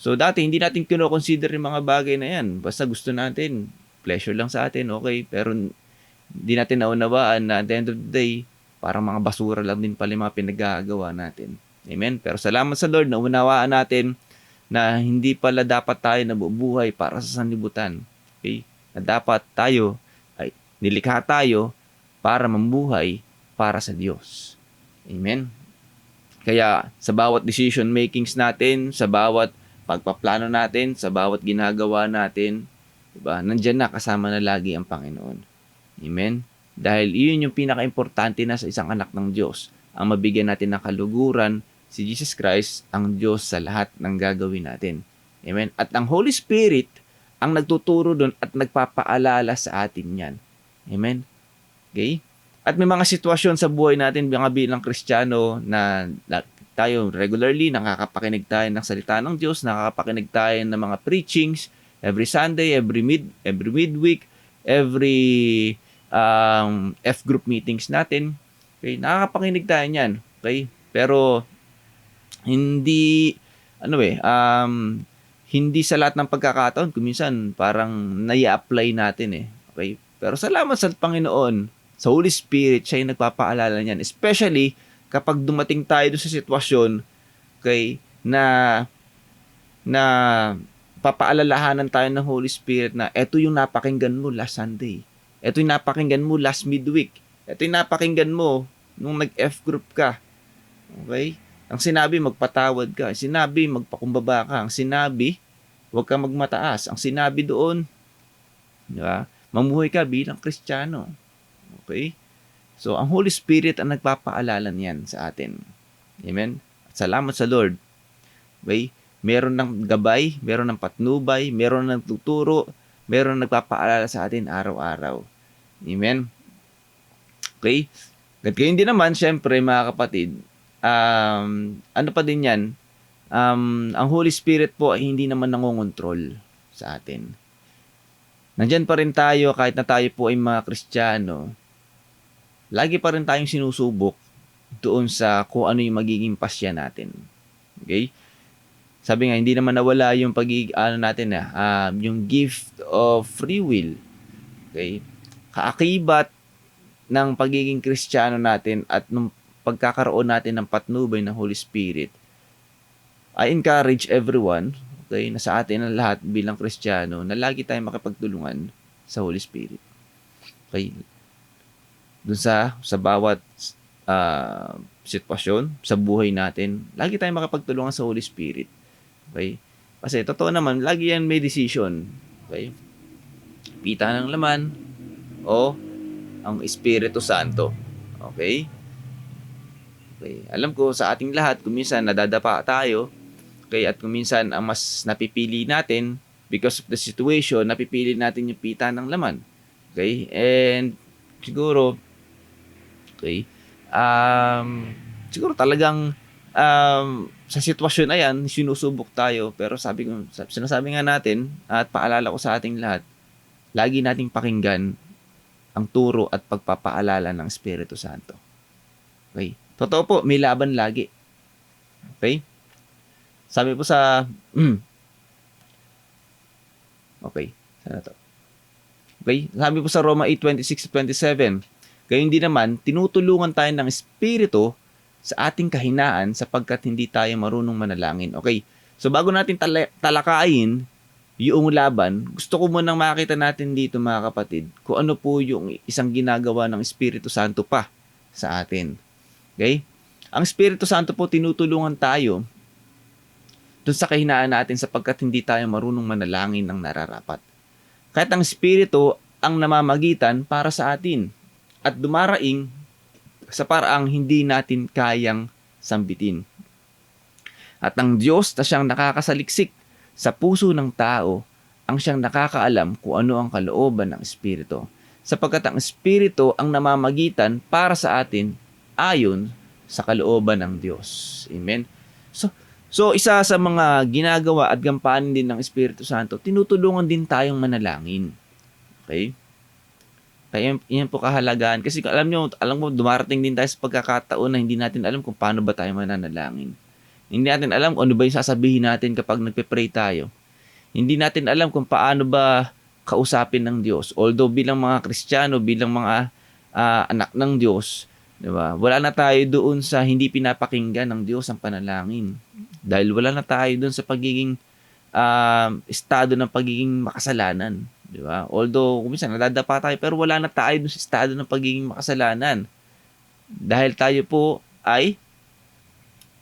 So, dati, hindi natin kino-consider yung mga bagay na yan. Basta gusto natin, pleasure lang sa atin, okay. Pero, hindi natin naunawaan na at the end of the day, parang mga basura lang din pala yung mga pinagagawa natin. Amen? Pero salamat sa Lord, naunawaan natin na hindi pala dapat tayo nabubuhay para sa sanlibutan. Okay? Na dapat nilikha tayo para mamuhay para sa Diyos. Amen? Kaya, sa bawat decision makings natin, sa bawat pagpaplano natin, sa bawat ginagawa natin, diba, nandyan na, kasama na lagi ang Panginoon. Amen? Dahil iyon yung pinaka-importante na sa isang anak ng Diyos. Ang mabigyan natin ng kaluguran, si Jesus Christ, ang Diyos sa lahat ng gagawin natin. Amen? At ang Holy Spirit, ang nagtuturo doon at nagpapaalala sa atin yan. Amen? Okay? At may mga sitwasyon sa buhay natin, mga bilang Kristiyano, na tayo regularly, nakakapakinig tayo ng salita ng Diyos, nakakapakinig tayo ng mga preachings, every Sunday, every midweek, every F-group meetings natin. Okay? Nakakapakinig tayo niyan. Okay? Pero, hindi sa lahat ng pagkakataon, kuminsan parang nai-apply natin Okay? Pero salamat sa Panginoon, sa Holy Spirit, siya yung nagpapaalala niyan. Especially, kapag dumating tayo sa sitwasyon, okay, na papaalalahanan tayo ng Holy Spirit na eto yung napakinggan mo last Sunday. Eto yung napakinggan mo last midweek. Eto yung napakinggan mo nung nag-F group ka. Okay? Ang sinabi, magpatawad ka. Ang sinabi, magpakumbaba ka. Ang sinabi, huwag kang magmataas. Ang sinabi doon, di ba? Mamuhay ka bilang Kristiyano. Okay? So, ang Holy Spirit ang nagpapaalala niyan sa atin. Amen? At salamat sa Lord. Okay? Meron ng gabay, meron ng patnubay, meron ng tuturo, meron ng nagpapaalala sa atin araw-araw. Amen? Okay? At gayon din naman, syempre, mga kapatid, ano pa din yan, ang Holy Spirit po ay hindi naman nangongontrol sa atin. Nandyan pa rin tayo kahit na tayo po ay mga Kristiyano. Lagi pa rin tayong sinusubok doon sa kung ano yung magiging pasya natin. Okay? Sabi nga, hindi naman nawala yung yung gift of free will. Okay? Kaakibat ng pagiging Kristiyano natin at nung pagkakaroon natin ng patnubay ng Holy Spirit. I encourage everyone, okay, na sa atin ang lahat bilang Kristiyano, na lagi tayong makipagtulungan sa Holy Spirit. Okay? Doon sa bawat sitwasyon, sa buhay natin, lagi tayong makipagtulungan sa Holy Spirit. Okay? Kasi totoo naman, lagi yan may decision. Okay? Pita ng laman o ang Espiritu Santo. Okay? Okay. Alam ko sa ating lahat, kung minsan nadadapa tayo, okay, at kung minsan ang mas napipili natin, because of the situation, napipili natin yung pita ng laman. Okay? And siguro, okay, siguro talagang sa sitwasyon na yan, sinusubok tayo, pero sinasabi nga natin, at paalala ko sa ating lahat, lagi nating pakinggan ang turo at pagpapaalala ng Espiritu Santo. Okay? Totoo po, may laban lagi. Okay? Sabi po sa okay, sana to. Okay? Sabi po sa Roma 8:26-27, gayon din naman, tinutulungan tayo ng Espiritu sa ating kahinaan sapagkat hindi tayo marunong manalangin. Okay? So bago natin talakayin yung laban, gusto ko munang makita natin dito, mga kapatid, kung ano po yung isang ginagawa ng Espiritu Santo pa sa atin. Okay? Ang Espiritu Santo po tinutulungan tayo dun sa kahinaan natin sapagkat hindi tayo marunong manalangin ng nararapat. Kahit ang Espiritu ang namamagitan para sa atin at dumaraing sa paraang hindi natin kayang sambitin. At ang Diyos na siyang nakakasaliksik sa puso ng tao ang siyang nakakaalam kung ano ang kalooban ng Espiritu. Sapagkat ang Espiritu ang namamagitan para sa atin ayon sa kalooban ng Diyos. Amen? So isa sa mga ginagawa at gampanin din ng Espiritu Santo, tinutulungan din tayong manalangin. Okay? Kaya yan po kahalagaan. Kasi alam mo, dumarating din tayo sa pagkakataon na hindi natin alam kung paano ba tayo mananalangin. Hindi natin alam kung ano ba yung sasabihin natin kapag nagpe-pray tayo. Hindi natin alam kung paano ba kausapin ng Diyos. Although bilang mga Kristiyano, bilang mga anak ng Diyos, diba? Wala na tayo doon sa hindi pinapakinggan ng Diyos ang panalangin. Dahil wala na tayo doon sa pagiging estado ng pagiging makasalanan. Diba? Although, kuminsan nadadapa tayo, pero wala na tayo doon sa estado ng pagiging makasalanan. Dahil tayo po ay,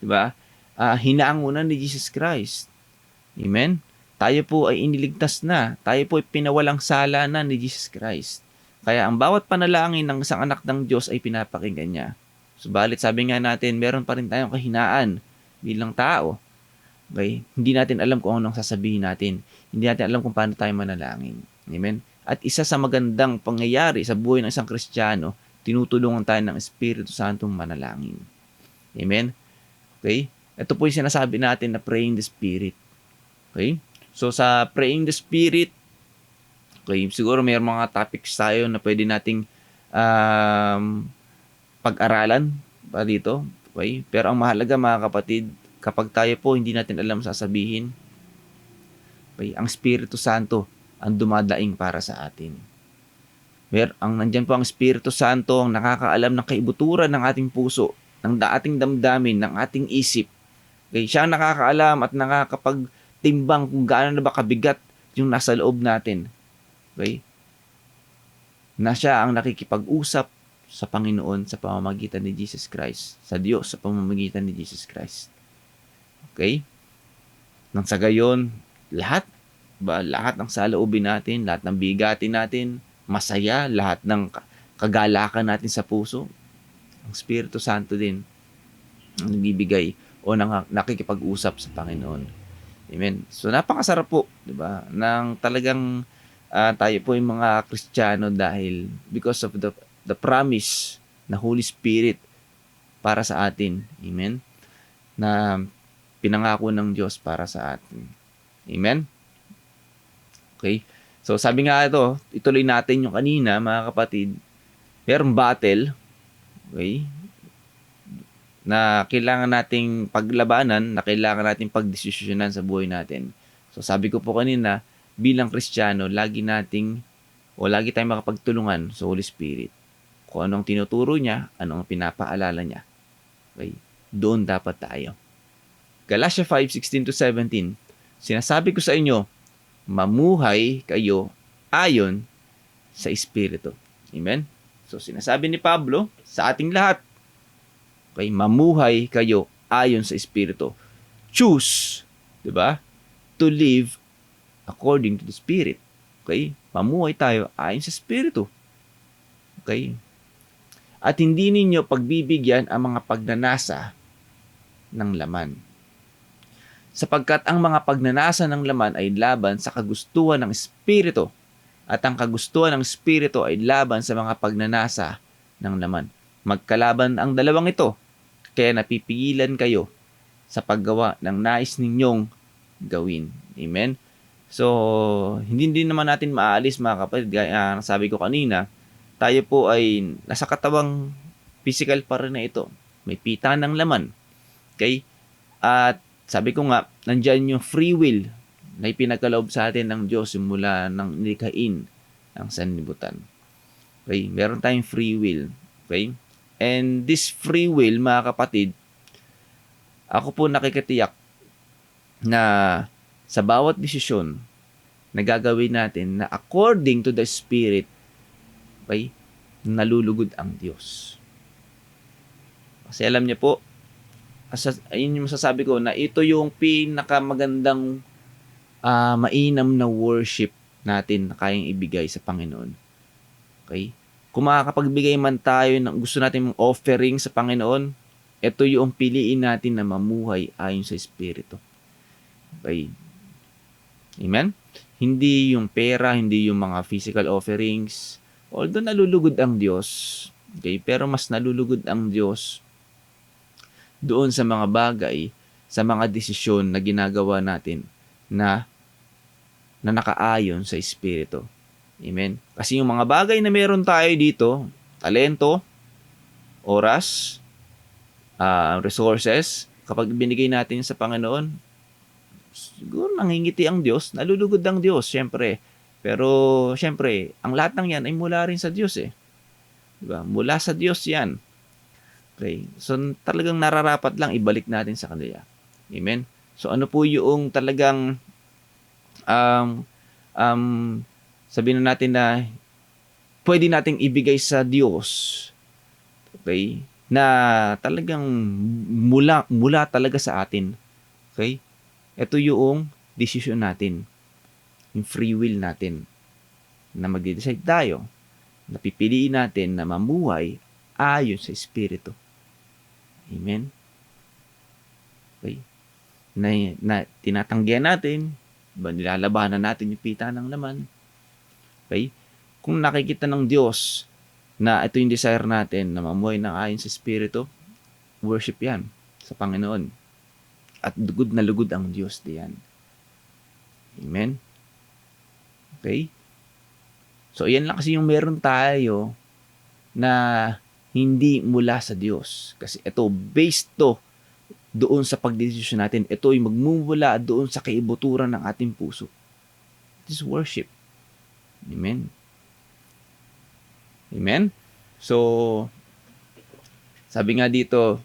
diba, hinaangunan ni Jesus Christ. Amen? Tayo po ay iniligtas na. Tayo po ay pinawalang sala na ni Jesus Christ. Kaya ang bawat panalangin ng isang anak ng Diyos ay pinapakinggan niya. Subalit sabi nga natin, meron pa rin tayong kahinaan bilang tao. Okay? Hindi natin alam kung anong sasabihin natin. Hindi natin alam kung paano tayo manalangin. Amen? At isa sa magandang pangyayari sa buhay ng isang Kristiyano, tinutulungan tayo ng Espiritu Santong manalangin. Amen? Okay? Ito po yung sinasabi natin na praying the Spirit. Okay? So sa praying the Spirit, okay, siguro may mga topics tayo na pwede nating pag-aralan pa dito. Okay? Pero ang mahalaga, mga kapatid, kapag tayo po hindi natin alam sasabihin, okay, ang Espiritu Santo ang dumadaing para sa atin. Nandyan po ang Espiritu Santo ang nakakaalam ng kaibuturan ng ating puso, ng ating damdamin, ng ating isip. Okay? Siya ang nakakaalam at nakakapagtimbang kung gaano na ba kabigat yung nasa loob natin. Okay? Na siya ang nakikipag-usap sa Panginoon sa pamamagitan ni Jesus Christ. Sa Diyos sa pamamagitan ni Jesus Christ. Okay? Nang sa gayon, lahat ng saloobin natin, lahat ng bigatin natin, masaya, lahat ng kagalakan natin sa puso, ang Espiritu Santo din ang nagbibigay o nakikipag-usap sa Panginoon. Amen. So napakasarap po, 'di ba? Nang talagang tayo po yung mga Kristiyano dahil because of the promise na Holy Spirit para sa atin. Amen. Na pinangako ng Diyos para sa atin. Amen. Okay? So sabi nga ituloy natin yung kanina, mga kapatid. Merong battle, okay, na kailangan nating paglabanan, na kailangan nating pagdesisyonan sa buhay natin. So sabi ko po kanina, bilang Kristiyano, lagi tayong makapagtulungan sa Holy Spirit. Kung anong tinuturo niya, anong pinapaalala niya. Okay? Doon dapat tayo. Galatia 5:16-17, sinasabi ko sa inyo, mamuhay kayo ayon sa Espiritu. Amen? So sinasabi ni Pablo sa ating lahat, okay, mamuhay kayo ayon sa Espiritu. Choose, 'di ba? To live according to the Spirit. Okay? Mamuhay tayo ayon sa Espiritu. Okay? At hindi ninyo pagbibigyan ang mga pagnanasa ng laman. Sapagkat ang mga pagnanasa ng laman ay laban sa kagustuhan ng Espiritu, at ang kagustuhan ng Espiritu ay laban sa mga pagnanasa ng laman. Magkalaban ang dalawang ito, kaya napipigilan kayo sa paggawa ng nais ninyong gawin. Amen? So, hindi din naman natin maalis, mga kapatid. Gaya sabi ko kanina, tayo po ay nasa katawang physical pa rin na ito. May pita ng laman. Okay? At sabi ko nga, nandyan yung free will na ipinagkaloob sa atin ng Diyos mula ng nilikhain ang sanlibutan. Okay? Meron tayong free will. Okay? And this free will, mga kapatid, ako po nakikitiyak na sa bawat desisyon na gagawin natin na according to the Spirit, okay, nalulugod ang Diyos. Kasi alam niyo po, ayun yung masasabi ko na ito yung pinakamagandang mainam na worship natin na kayang ibigay sa Panginoon. Okay? Kung makakapagbigay man tayo ng gusto natin mong offering sa Panginoon, ito yung piliin natin na mamuhay ayon sa Espiritu. Okay? Amen? Hindi yung pera, hindi yung mga physical offerings. Although nalulugod ang Diyos, okay, pero mas nalulugod ang Diyos doon sa mga bagay, sa mga desisyon na ginagawa natin na nakaayon sa Espiritu. Amen? Kasi yung mga bagay na meron tayo dito, talento, oras, resources, kapag binigay natin sa Panginoon, siguro nangingiti ang Diyos, nalulugod ang Diyos, syempre. Pero, syempre, ang lahat ng yan ay mula rin sa Diyos eh. Diba? Mula sa Diyos yan. Okay. So, talagang nararapat lang ibalik natin sa kanila. Amen? So, ano po yung talagang sabihin na natin na pwede nating ibigay sa Diyos, okay, na talagang mula talaga sa atin. Okay? Ito yung decision natin. Yung free will natin. Na magde-decide tayo. Napipiliin natin na mamuhay ayon sa Espiritu. Amen? Okay? Na tinatanggihan natin, nilalabanan natin yung pita ng laman. Okay? Kung nakikita ng Diyos na ito yung desire natin na mamuhay ng ayon sa Espiritu, worship yan sa Panginoon. At lugod na lugod ang Diyos diyan. Amen? Okay? So, yan lang kasi yung meron tayo na hindi mula sa Diyos. Kasi ito, based to doon sa pagdesisyon natin. Ito ay magmumula doon sa kaibuturan ng ating puso. This is worship. Amen? Amen? So, sabi nga dito,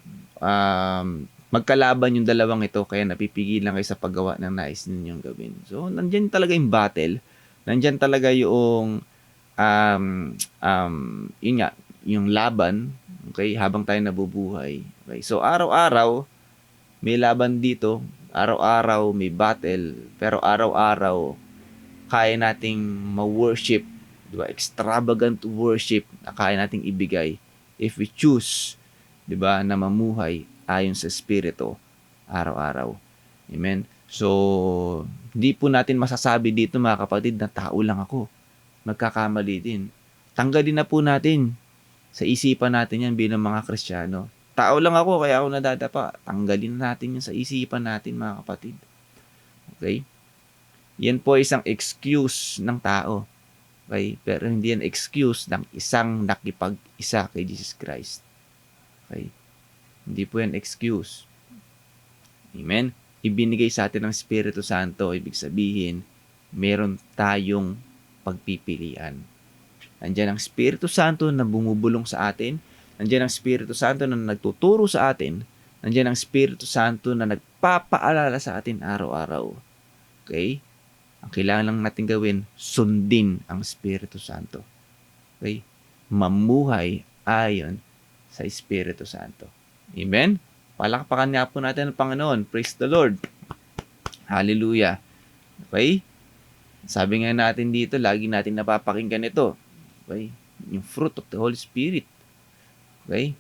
magkalaban yung dalawang ito, kaya napipigilan kayo sa paggawa ng nais ninyong gawin. So, nandyan talaga yung battle. Nandyan talaga yung, yun nga, yung laban, okay, habang tayo nabubuhay. Okay? So araw-araw may laban dito, araw-araw may battle, pero araw-araw kaya nating ma-worship, di ba? Extravagant worship na kaya nating ibigay if we choose, di ba, na mamuhay ayon sa Espiritu araw-araw. Amen? So, di po natin masasabi dito mga kapatid na tao lang ako. Magkakamali din. Tanggalin na po natin sa isipan natin yan bilang mga Kristiyano. Tao lang ako, kaya ako nadadapa. Tanggalin natin yan sa isipan natin mga kapatid. Okay? Yan po isang excuse ng tao. Okay? Pero hindi yan excuse ng isang nakipag-isa kay Jesus Christ. Okay? Hindi po yan excuse. Amen? Ibinigay sa atin ng Espiritu Santo. Ibig sabihin, meron tayong pagpipilian. Nandiyan ang Espiritu Santo na bumubulong sa atin. Nandiyan ang Espiritu Santo na nagtuturo sa atin. Nandiyan ang Espiritu Santo na nagpapaalala sa atin araw-araw. Okay? Ang kailangan lang natin gawin, sundin ang Espiritu Santo. Okay? Mamuhay ayon sa Espiritu Santo. Amen? Palakpakan niya po natin ang Panginoon. Praise the Lord. Hallelujah. Okay? Sabi nga natin dito, lagi natin napapakinggan ito. Okay? Yung fruit of the Holy Spirit. Okay?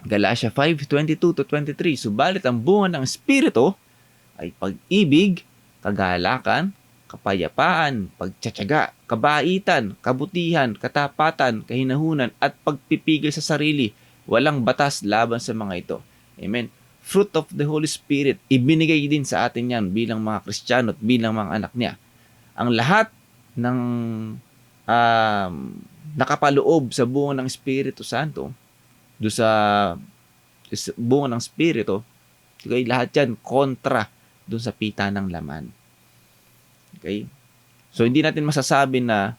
Galatia 5:22-23. Subalit ang bunga ng Espiritu ay pag-ibig, kagalakan, kapayapaan, pagtsatsaga, kabaitan, kabutihan, katapatan, kahinahunan, at pagpipigil sa sarili. Walang batas laban sa mga ito. Amen. Fruit of the Holy Spirit, ibinigay din sa atin yan bilang mga Kristiyano at bilang mga anak niya. Ang lahat ng nakapaloob sa bunga ng Espiritu Santo, do sa bunga ng Espiritu, okay, lahat yan kontra doon sa pita ng laman. Okay? So, hindi natin masasabi na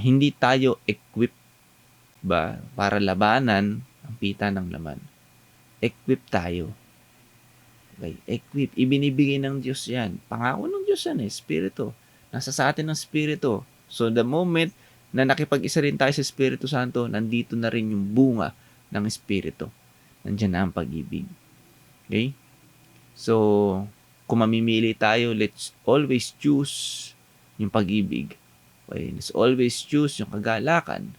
hindi tayo equipped ba para labanan ang pita ng laman. Equip tayo. Okay? Equip. Ibinibigay ng Diyos yan. Pangako ng Diyos yan Espiritu. Nasa sa atin ng Espiritu. So, the moment na nakipag-isa rin tayo sa Espiritu Santo, nandito na rin yung bunga ng Espiritu. Nandiyan na ang pag-ibig. Okay? So, kung mamimili tayo, let's always choose yung pag-ibig. Okay? Let's always choose yung kagalakan.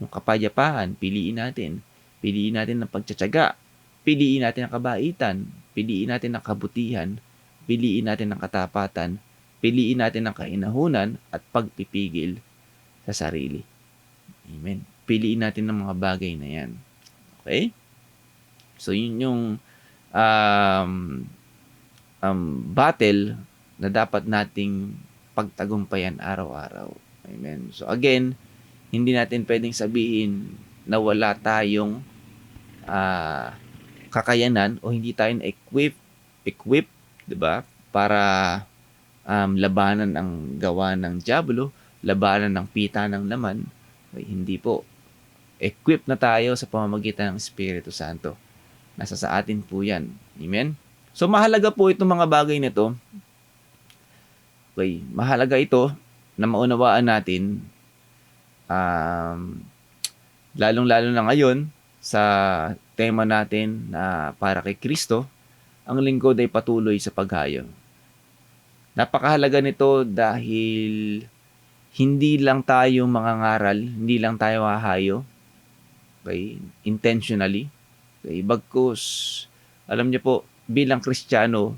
Yung kapayapaan, piliin natin. Piliin natin ang pagtsatsaga. Piliin natin ang kabaitan. Piliin natin ang kabutihan. Piliin natin ang katapatan. Piliin natin ang kainahunan at pagpipigil sa sarili. Amen. Piliin natin ang mga bagay na yan. Okay? So, yun yung battle na dapat nating pagtagumpayan araw-araw. Amen. So, again, hindi natin pwedeng sabihin na wala tayong kakayanan o hindi tayo equip, 'di ba? Para labanan ang gawa ng diablo, labanan ng pita ng laman. Okay, hindi po. Equip na tayo sa pamamagitan ng Espiritu Santo. Nasa sa atin po 'yan. Amen. So mahalaga po itong mga bagay nito. Okay, mahalaga ito na maunawaan natin. Lalong-lalo na ngayon sa tema natin na para kay Kristo, ang lingkod ay patuloy sa paghayo. Napakahalaga nito dahil hindi lang tayo mangangaral, hindi lang tayo hahayo, okay, intentionally. Okay, bagkus, alam niyo po, bilang Kristiyano,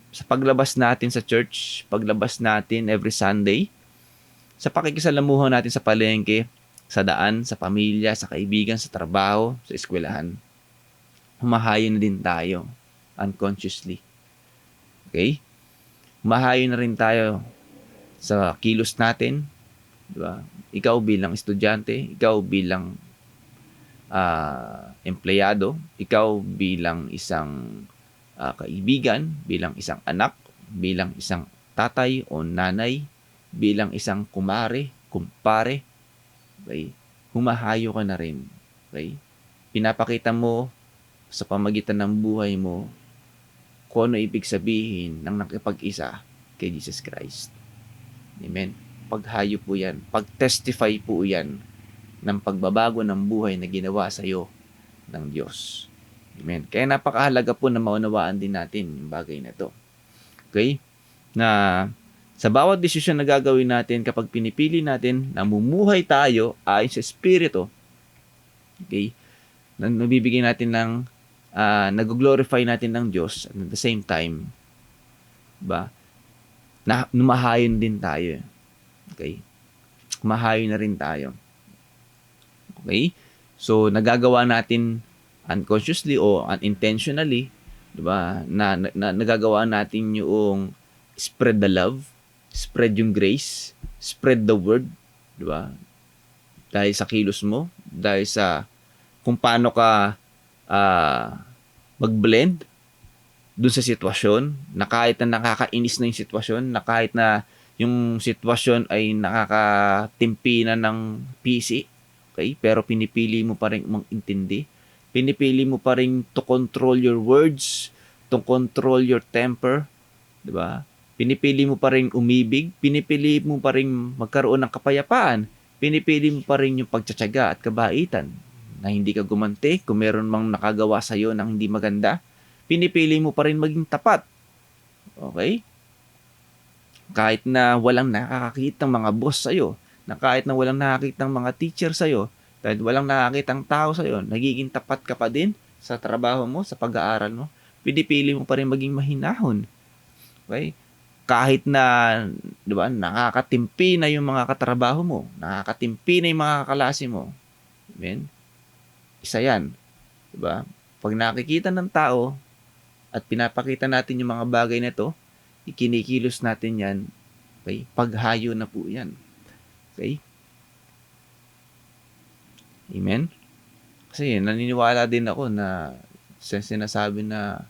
sa paglabas natin sa church, paglabas natin every Sunday, sa pakikisalamuhan natin sa palengke, sa daan, sa pamilya, sa kaibigan, sa trabaho, sa eskwelahan, humahayo na din tayo unconsciously. Okay? Humahayo na rin tayo sa kilos natin. Diba? Ikaw bilang estudyante, ikaw bilang empleyado, ikaw bilang isang kaibigan, bilang isang anak, bilang isang tatay o nanay, bilang isang kumare, kumpare, okay? Humahayo ka na rin. Okay? Pinapakita mo sa pamagitan ng buhay mo kung ano ibig sabihin ng nakipag-isa kay Jesus Christ. Amen. Paghayo po yan. Pag-testify po yan ng pagbabago ng buhay na ginawa sa iyo ng Diyos. Amen. Kaya napakahalaga po na maunawaan din natin yung bagay na ito. Okay? Na sa bawat desisyon na gagawin natin, kapag pinipili natin na mumuhay tayo ayon sa Espiritu, okay, nabibigay natin ng, nag-glorify natin ng Diyos, at at the same time, ba, na numahayon din tayo. Okay? Mahayon na rin tayo. Okay? So, nagagawa natin unconsciously o unintentionally, 'di ba? Na nagagawa natin yung spread the love, spread yung grace, spread the word, 'di ba? Dahil sa kilos mo, dahil sa kung paano ka mag-blend dun sa sitwasyon, na kahit na nakakainis na yung sitwasyon, na kahit na yung sitwasyon ay nakakatimpi na ng pisi, okay? Pero pinipili mo pa rin mag-intindi. Pinipili mo pa rin to control your words, to control your temper, 'di ba? Pinipili mo pa rin umibig, pinipili mo pa rin magkaroon ng kapayapaan, pinipili mo pa rin yung pagtsatsaga at kabaitan na hindi ka gumanti kung meron mang nakagawa sa iyo ng hindi maganda. Pinipili mo pa rin maging tapat. Okay? Kahit na walang nakakakitang mga boss sa iyo, na kahit na walang nakakitang mga teacher sa iyo, dahil walang nakakitang tao sa iyo, nagiging tapat ka pa din sa trabaho mo, sa pag-aaral mo. Pinipili mo pa rin maging mahinahon. Okay? Kahit na, 'di ba, nakakatimpi na yung mga katrabaho mo, nakakatimpi na yung mga kaklase mo. Amen? Isa 'yan, 'di ba? Pag nakikita ng tao at pinapakita natin yung mga bagay na 'to, ikinikilos natin 'yan. Okay? Paghayo na po 'yan. Okay? Amen? Kasi naniniwala din ako na sinasabi na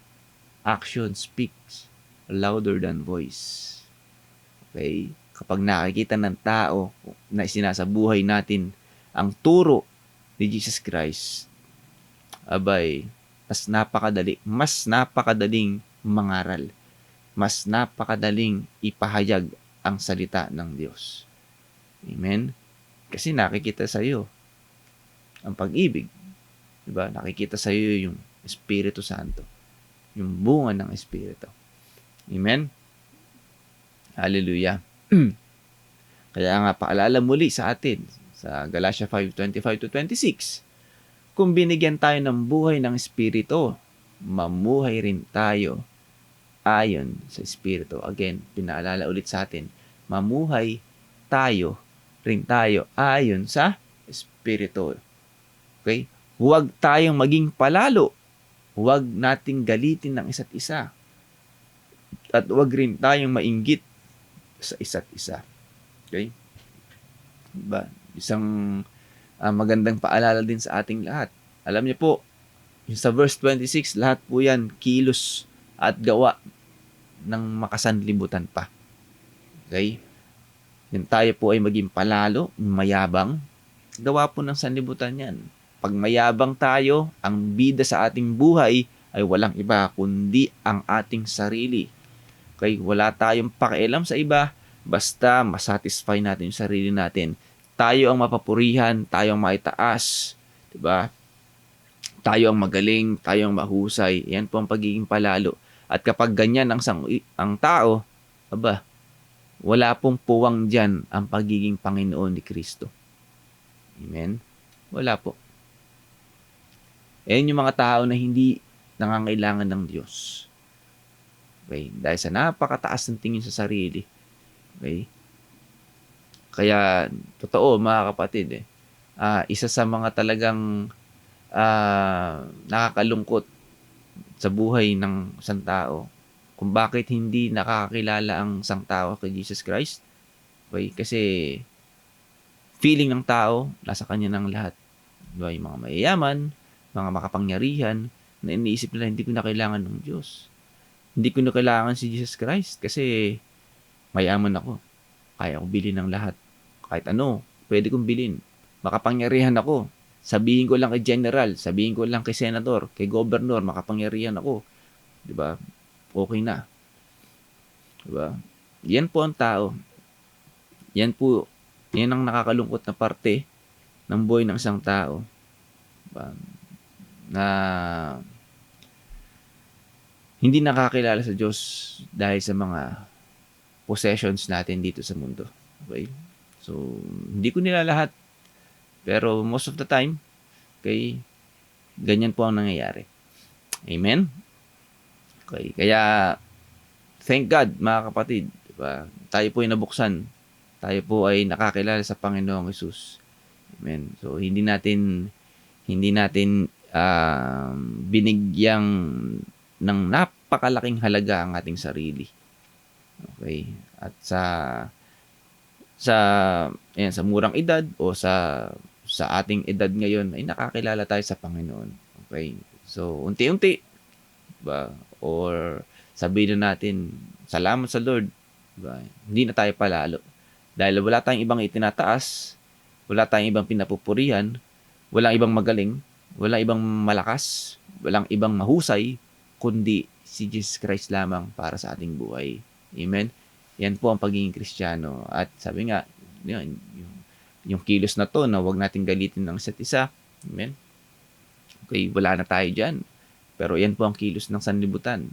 action speaks louder than voice. Okay? Kapag nakikita ng tao na sinasabuhay natin ang turo ni Jesus Christ, abay, mas napakadaling mangaral. Mas napakadaling ipahayag ang salita ng Diyos. Amen? Kasi nakikita sa iyo ang pag-ibig. Diba? Nakikita sa iyo yung Espiritu Santo. Yung bunga ng Espiritu. Amen? Hallelujah. Kaya nga, paalala muli sa atin sa Galatia 5:25-26. Kung binigyan tayo ng buhay ng Espiritu, mamuhay rin tayo ayon sa Espiritu. Again, pinaalala ulit sa atin, mamuhay rin tayo ayon sa Espiritu. Okay? Huwag tayong maging palalo. Huwag nating galitin ng isa't isa. At huwag rin tayong mainggit sa isa't isa. Okay? Diba? Isang magandang paalala din sa ating lahat. Alam niyo po, yung sa verse 26, lahat po yan kilos at gawa ng makasanlibutan pa. Okay? Yung tayo po ay maging palalo, mayabang, gawa po ng sanlibutan yan. Pag mayabang tayo, ang bida sa ating buhay ay walang iba kundi ang ating sarili. Okay? Wala tayong pakialam sa iba, basta masatisfy natin yung sarili natin. Tayo ang mapapurihan, tayo ang maitaas, 'di ba? Tayo ang magaling, tayo ang mahusay. Yan po ang pagiging palalo. At kapag ganyan ang tao, wala pong puwang diyan ang pagiging Panginoon ni Kristo. Amen? Wala po. Yan yung mga tao na hindi nangangailangan ng Diyos. Okay? Dahil sa napakataas ng tingin sa sarili. Okay? Kaya, totoo mga kapatid, isa sa mga talagang nakakalungkot sa buhay ng isang tao, kung bakit hindi nakakakilala ang isang tao kay Jesus Christ. Okay? Kasi, feeling ng tao, nasa kanya ng lahat. Diba? Yung mga mayayaman, mga makapangyarihan, na iniisip nila, hindi ko na kailangan ng Diyos. Hindi ko na kailangan si Jesus Christ kasi mayaman ako. Kaya ko bilhin ng lahat. Kahit ano, pwede kong bilhin. Makapangyarihan ako. Sabihin ko lang kay general, sabihin ko lang kay senador, kay governor, makapangyarihan ako. Diba? Okay na. Diba? Yan po ang tao. Yan ang nakakalungkot na parte ng buhay ng isang tao, diba? Na hindi nakakilala sa Diyos dahil sa mga possessions natin dito sa mundo. Okay? So, hindi ko nila lahat, pero most of the time, okay, ganyan po ang nangyayari. Amen? Okay, kaya thank God, mga kapatid, diba? Tayo po ay nabuksan. Tayo po ay nakakilala sa Panginoong Hesus. Amen. So, hindi natin binigyang ng napakalaking halaga ang ating sarili. Okay? At sa murang edad o sa ating edad ngayon ay nakakilala tayo sa Panginoon. Okay? So, unti-unti ba, or sabihin na natin, salamat sa Lord. Ba? Hindi na tayo palalo. Dahil wala tayong ibang itinataas, wala tayong ibang pinapupurihan, walang ibang magaling, walang ibang malakas, walang ibang mahusay, kundi si Jesus Christ lamang para sa ating buhay. Amen? Yan po ang pagiging Kristiyano. At sabi nga, yung kilos na to na huwag natin galitin ng isa't isa. Amen? Okay, wala na tayo dyan. Pero yan po ang kilos ng sanlibutan.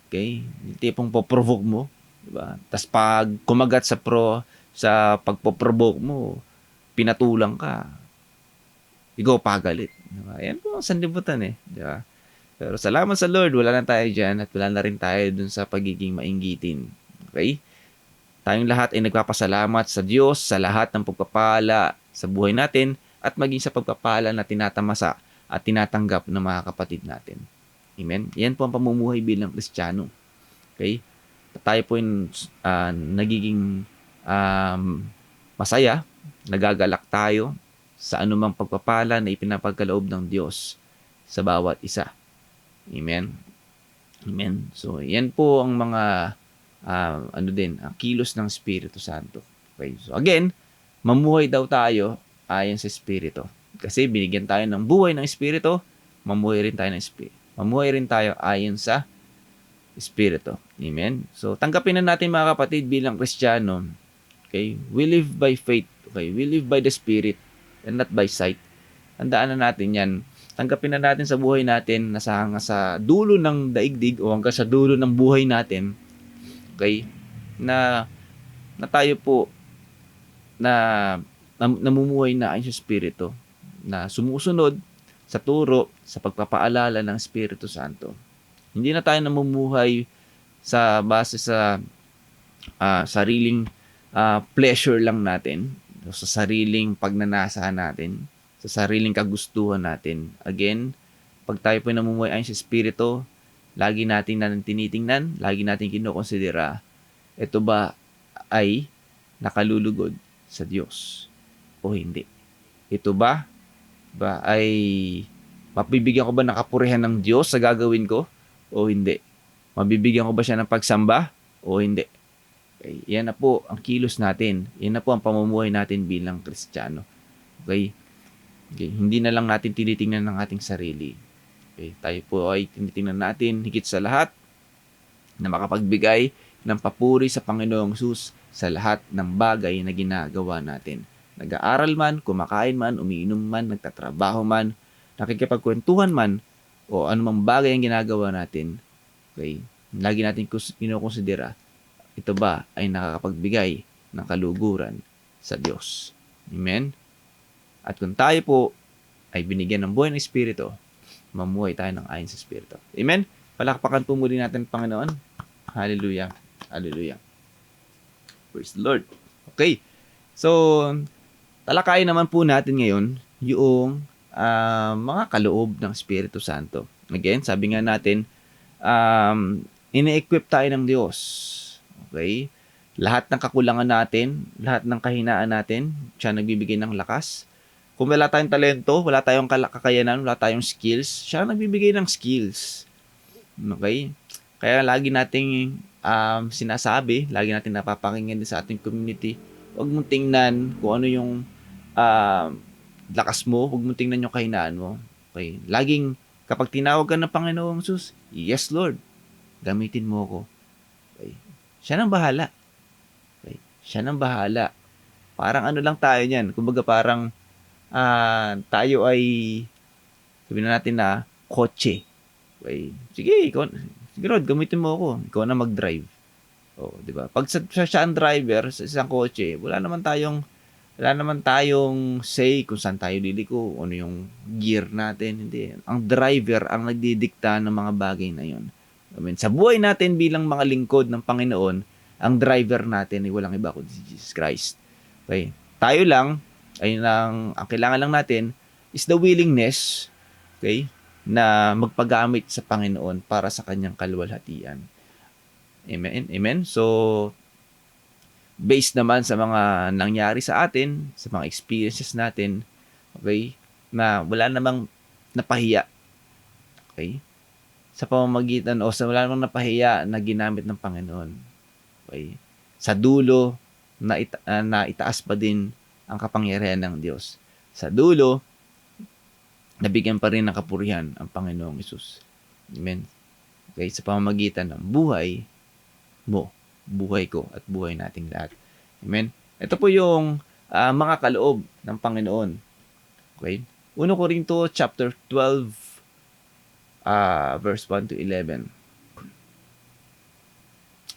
Okay? Yung tipong poprovoke mo. Diba? Tapos pag kumagat sa pagpoprovoke mo, pinatulang ka. Ikaw pagalit. Diba? Yan po ang sanlibutan eh. Diba? Pero salamat sa Lord, wala na tayo dyan at wala na rin tayo dun sa pagiging mainggitin. Okay? Tayong lahat ay nagpapasalamat sa Diyos sa lahat ng pagpapala sa buhay natin at maging sa pagpapala na tinatamasa at tinatanggap ng mga kapatid natin. Amen? Yan po ang pamumuhay bilang Kristiyano. Okay? Tayo po yung nagiging masaya, nagagalak tayo sa anumang pagpapala na ipinapagkaloob ng Diyos sa bawat isa. Amen? Amen? So, yan po ang mga kilos ng Espiritu Santo. Okay? So, again, mamuhay daw tayo ayon sa Espiritu. Kasi binigyan tayo ng buhay ng Espiritu, mamuhay rin tayo ng Espiritu. Mamuhay rin tayo ayon sa Espiritu. Amen? So, tanggapin na natin mga kapatid bilang Kristiyano. Okay? We live by faith. Okay? We live by the Spirit and not by sight. Tandaan na natin yan. Tanggapin na natin sa buhay natin na sa dulo ng daigdig o hanggang sa dulo ng buhay natin, okay, na tayo po na namumuhay na ayon sa Espiritu, na sumusunod sa turo, sa pagpapaalala ng Espiritu Santo. Hindi na tayo namumuhay sa base sa sariling pleasure lang natin, sa sariling pagnanasa natin, sa sariling kagustuhan natin. Again, pag tayo po namumuhay ayon sa Espiritu, lagi natin tinitingnan, lagi natin kinokonsidera, ito ba ay nakalulugod sa Diyos o hindi? Ito ba ay mabibigyan ko ba ng kapurihan ng Diyos sa gagawin ko o hindi? Mabibigyan ko ba siya ng pagsamba o hindi? Okay, yan na po ang kilos natin. Yan na po ang pamumuhay natin bilang Kristiyano. Okay? Okay, hindi na lang natin tinitingnan ng ating sarili. Okay, tayo po ay tinitingnan natin higit sa lahat na makapagbigay ng papuri sa Panginoong Hesus sa lahat ng bagay na ginagawa natin. Nag-aaral man, kumakain man, umiinom man, nagtatrabaho man, nakikipagkwentuhan man, o anumang bagay ang ginagawa natin. Okay, lagi natin kinokonsidera, ito ba ay nakakapagbigay ng kaluguran sa Diyos. Amen? At kung tayo po ay binigyan ng buhay ng Espiritu, mamuhay tayo ng ayon sa Espiritu. Amen? Palakpakan po muli natin, Panginoon. Hallelujah. Hallelujah. Praise the Lord. Okay. So, talakayin naman po natin ngayon yung mga kaloob ng Espiritu Santo. Again, sabi nga natin, ine-equip tayo ng Diyos. Okay? Lahat ng kakulangan natin, lahat ng kahinaan natin, siya nagbibigay ng lakas. Kung wala tayong talento, wala tayong kakayanan, wala tayong skills, siya nagbibigay ng skills. Okay? Kaya lagi nating sinasabi, lagi natin napapakinggan din sa ating community, huwag mong tingnan kung ano yung lakas mo, huwag mong tingnan yung kahinaan mo. Okay? Laging, kapag tinawag ka ng Panginoong Hesus, yes Lord, gamitin mo ako. Okay? Siya nang bahala. Okay? Siya nang bahala. Parang ano lang tayo niyan. Kumbaga parang tayo ay, sabihin na natin na, kotse. Okay. Sige, sige Rod, gamitin mo ako. Ikaw na mag-drive. Oh, di ba? Pag siya ang driver sa isang kotse, wala naman tayong say kung saan tayo liliko, ano yung gear natin, hindi. Ang driver ang nagdidikta ng mga bagay na yon. I mean, sa buhay natin bilang mga lingkod ng Panginoon, ang driver natin ay walang iba kundi si Jesus Christ. Okay? Tayo lang, ang kailangan lang natin is the willingness, okay, na magpagamit sa Panginoon para sa kanyang kaluwalhatian. Amen? Amen? So, based naman sa mga nangyari sa atin, sa mga experiences natin, okay, na wala namang napahiya. Okay? Sa pamamagitan o sa wala namang napahiya na ginamit ng Panginoon. Okay? Sa dulo, na itaas pa din ang kapangyarihan ng Diyos. Sa dulo, nabigyan pa rin ng kapurihan ang Panginoong Hesus. Amen? Okay? Sa pamamagitan ng buhay mo, buhay ko, at buhay nating lahat. Amen? Ito po yung mga kaloob ng Panginoon. Okay? 1 Corinto chapter 12 verse 1 to 11.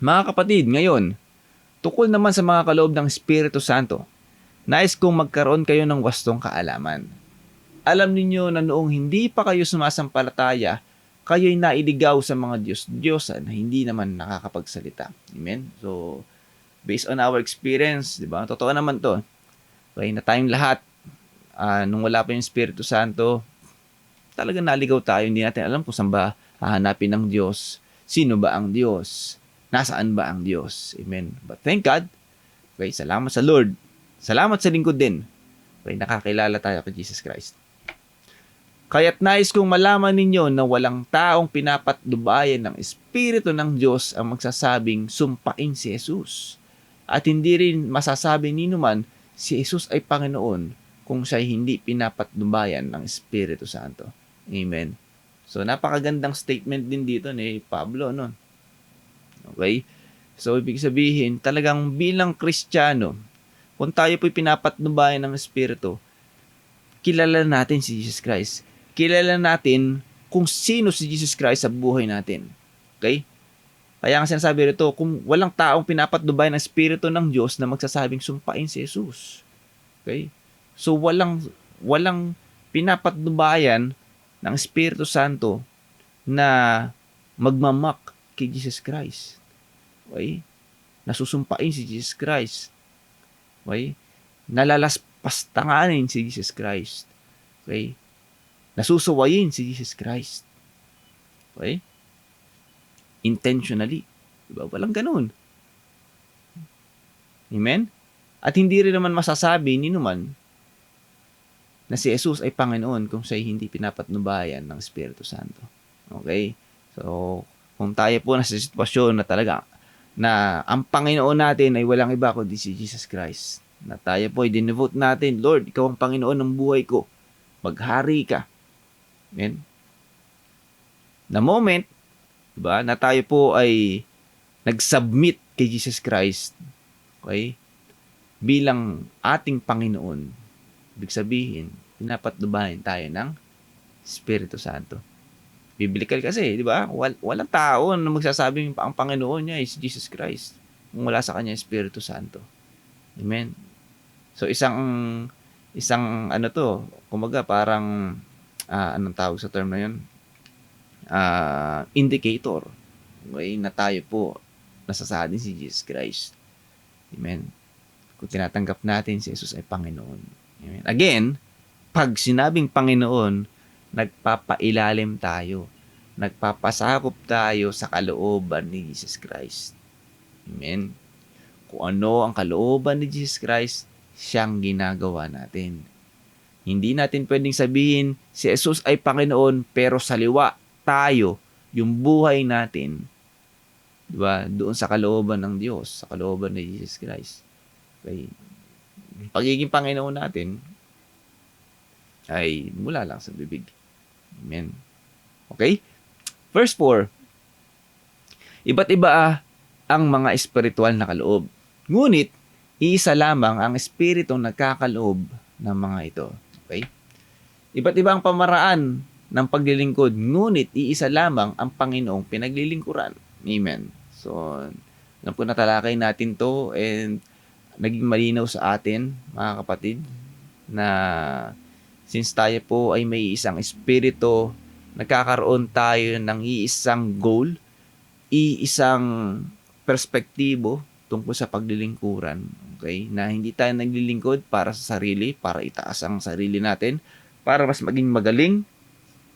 Mga kapatid, ngayon, tukol naman sa mga kaloob ng Espiritu Santo, nais kong magkaroon kayo ng wastong kaalaman. Alam ninyo na noong hindi pa kayo sumasampalataya, kayo'y nailigaw sa mga Diyos-Diyosan na hindi naman nakakapagsalita. Amen? So, based on our experience, di ba? Totoo naman to. Okay, na tayong lahat, nung wala pa yung Espiritu Santo, talagang naligaw tayo. Hindi natin alam kung saan ba hahanapin ng Diyos. Sino ba ang Diyos? Nasaan ba ang Diyos? Amen? But thank God, okay, salamat sa Lord. Salamat sa lingkod din. Okay, nakakilala tayo kay Jesus Christ. Kaya't nais kong malaman ninyo na walang taong pinapatnubayan ng Espiritu ng Diyos ang magsasabing sumpain si Jesus. At hindi rin masasabi ni numan si Jesus ay Panginoon kung siya'y hindi pinapatnubayan ng Espiritu Santo. Amen. So, napakagandang statement din dito ni Pablo, no? Okay? So, ibig sabihin, talagang bilang Kristiyano, kung tayo po'y pinapatnubayan ng Espiritu, kilala natin si Jesus Christ. Kilala natin kung sino si Jesus Christ sa buhay natin. Okay? Kaya ang sinasabi rito, kung walang taong pinapatnubay ng Espiritu ng Diyos na magsasabing sumpain si Jesus. Okay? So, walang pinapatnubayan ng Espiritu Santo na magmamak kay Jesus Christ. Okay? Nasusumpain si Jesus Christ. Okay? Nalalaspastanganin si Jesus Christ. Okay? Nasusuwayin si Jesus Christ. Okay? Intentionally. Diba? Walang ganun. Amen? At hindi rin naman masasabi ni numan na si Jesus ay Panginoon kung siya'y hindi pinapatnubayan ng Espiritu Santo. Okay? So, kung tayo po nasa sitwasyon na talaga na ang Panginoon natin ay walang iba kundi si Jesus Christ, na tayo po ay dinevote natin, Lord, ikaw ang Panginoon ng buhay ko. Maghari ka. Amen? The moment, diba, na tayo po ay nag-submit kay Jesus Christ, okay, bilang ating Panginoon, ibig sabihin, pinapatnubayan tayo ng Espiritu Santo. Biblical kasi, di ba? Walang tao na magsasabing ang Panginoon niya is Jesus Christ kung wala sa kanya Espiritu Santo. Amen? So, isang ano to, kumaga parang anong tawag sa term na yun? Indicator. Okay, na tayo po nasasadin si Jesus Christ. Amen. Kung tinatanggap natin si Jesus ay Panginoon. Amen. Again, pag sinabing Panginoon, nagpapailalim tayo. Nagpapasakop tayo sa kalooban ni Jesus Christ. Amen. Kung ano ang kalooban ni Jesus Christ, siyang ginagawa natin. Hindi natin pwedeng sabihin si Jesus ay Panginoon pero saliwa tayo yung buhay natin, diba, doon sa kalooban ng Diyos, sa kalooban ni Jesus Christ. Okay. Pagiging Panginoon natin ay mula lang sa bibig. Amen. Okay? Verse 4. Iba't iba ang mga espiritual na kaloob. Ngunit, iisa lamang ang espiritong nagkakaloob ng mga ito. Okay? Iba't iba ang pamaraan ng paglilingkod, ngunit iisa lamang ang Panginoong pinaglilingkuran. Amen. So, alam ko natalakay natin to and naging malinaw sa atin, mga kapatid, na since tayo po ay may isang espiritu, nagkakaroon tayo ng iisang goal, iisang perspektibo tungkol sa paglilingkuran. Okay? Na hindi tayo naglilingkod para sa sarili, para itaas ang sarili natin, para mas maging magaling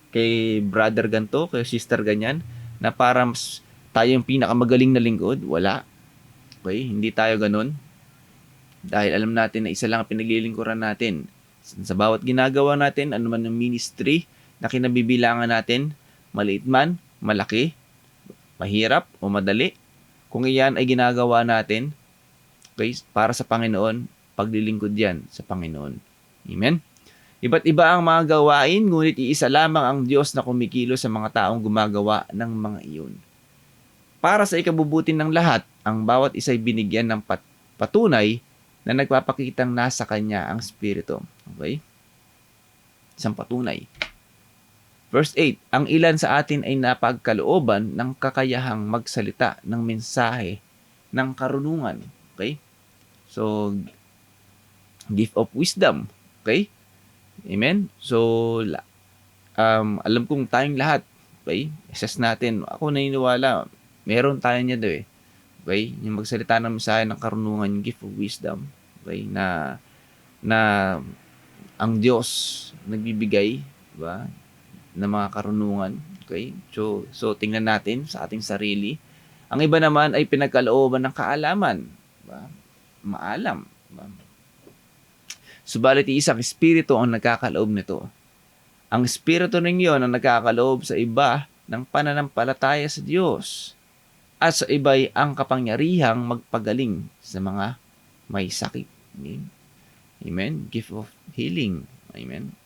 kay brother ganto, kay sister ganyan, na para mas tayo yung pinakamagaling na lingkod. Wala. Okay? Hindi tayo ganun. Dahil alam natin na isa lang ang pinaglilingkuran natin. Sa bawat ginagawa natin, anuman ang ministry na kinabibilangan natin, maliit man, malaki, mahirap o madali, kung iyan ay ginagawa natin, okay, para sa Panginoon, paglilingkod yan sa Panginoon. Amen? Iba't iba ang mga gawain, ngunit iisa lamang ang Diyos na kumikilos sa mga taong gumagawa ng mga iyon. Para sa ikabubuti ng lahat, ang bawat isa'y binigyan ng patunay na nagpapakitang nasa Kanya ang Espiritu. Okay? Isang patunay. Verse 8, ang ilan sa atin ay napagkalooban ng kakayahang magsalita ng mensahe ng karunungan. Okay? So, gift of wisdom. Okay? Amen? So, alam kong tayong lahat, okay? Assess natin. Ako naniniwala, meron tayo niya daw eh. Okay? Yung magsalita ng mensahe ng karunungan, yung gift of wisdom. Okay? Na ang Diyos nagbibigay, diba? Ng mga karunungan. Okay? So tingnan natin sa ating sarili. Ang iba naman ay pinagkalooban ng kaalaman. Diba? Maalam. Diba? Subalit isang espiritu ang nagkakaloob nito. Ang espiritu rin yun ang nagkakaloob sa iba ng pananampalataya sa Diyos. At sa iba'y ang kapangyarihang magpagaling sa mga may sakit. Amen? Amen? Gift of healing. Amen?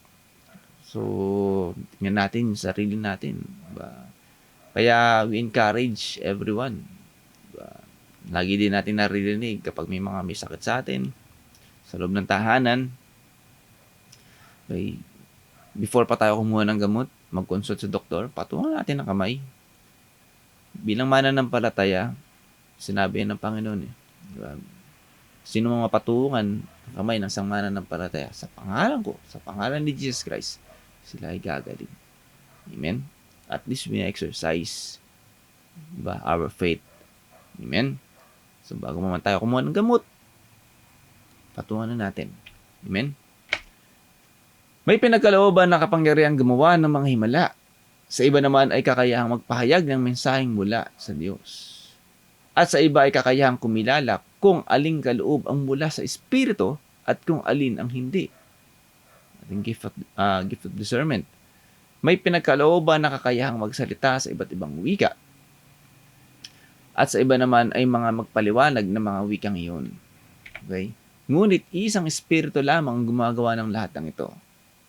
So, tingnan natin yung sarili natin. Diba? Kaya we encourage everyone. Diba? Lagi din natin naririnig kapag may mga may sakit sa atin, sa loob ng tahanan, okay, before pa tayo kumuha ng gamot, mag-consult sa doktor, patungan natin ang kamay. Bilang mananampalataya, sinabi ng Panginoon, diba? Sino mga mapatungan ang kamay ng isang mananampalataya sa pangalan ko, sa pangalan ni Jesus Christ, sila ay gagaling. Amen? At least we exercise, diba, our faith. Amen? So bago naman tayo kumuha ng gamot, patungan na natin. Amen? May pinagkalooban na kapangyarihang gumawa ng mga himala. Sa iba naman ay kakayahang magpahayag ng mensaheng mula sa Diyos. At sa iba ay kakayahang kumilala kung aling kaloob ang mula sa Espiritu at kung alin ang hindi. Ating gift of discernment. May pinagkalooban na kakayahang magsalita sa iba't ibang wika. At sa iba naman ay mga magpaliwanag ng mga wikang iyon. Okay? Ngunit isang espiritu lamang ang gumagawa ng lahat ng ito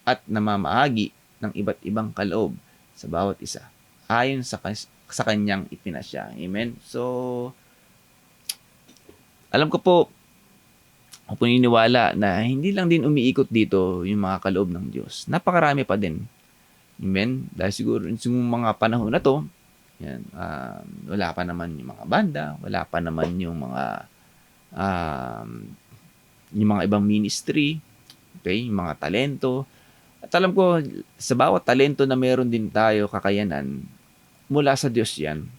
at namamahagi ng iba't ibang kaloob sa bawat isa ayon sa kanyang ipinasya. Amen? So, alam ko po, ako naniniwala na hindi lang din umiikot dito yung mga kaloob ng Diyos. Napakarami pa din. Amen? Dahil siguro yung mga panahon na to, yan, wala pa naman yung mga banda, wala pa naman yung mga ibang ministry, okay, yung mga talento. At alam ko, sa bawat talento na meron din tayo kakayanan, mula sa Diyos yan.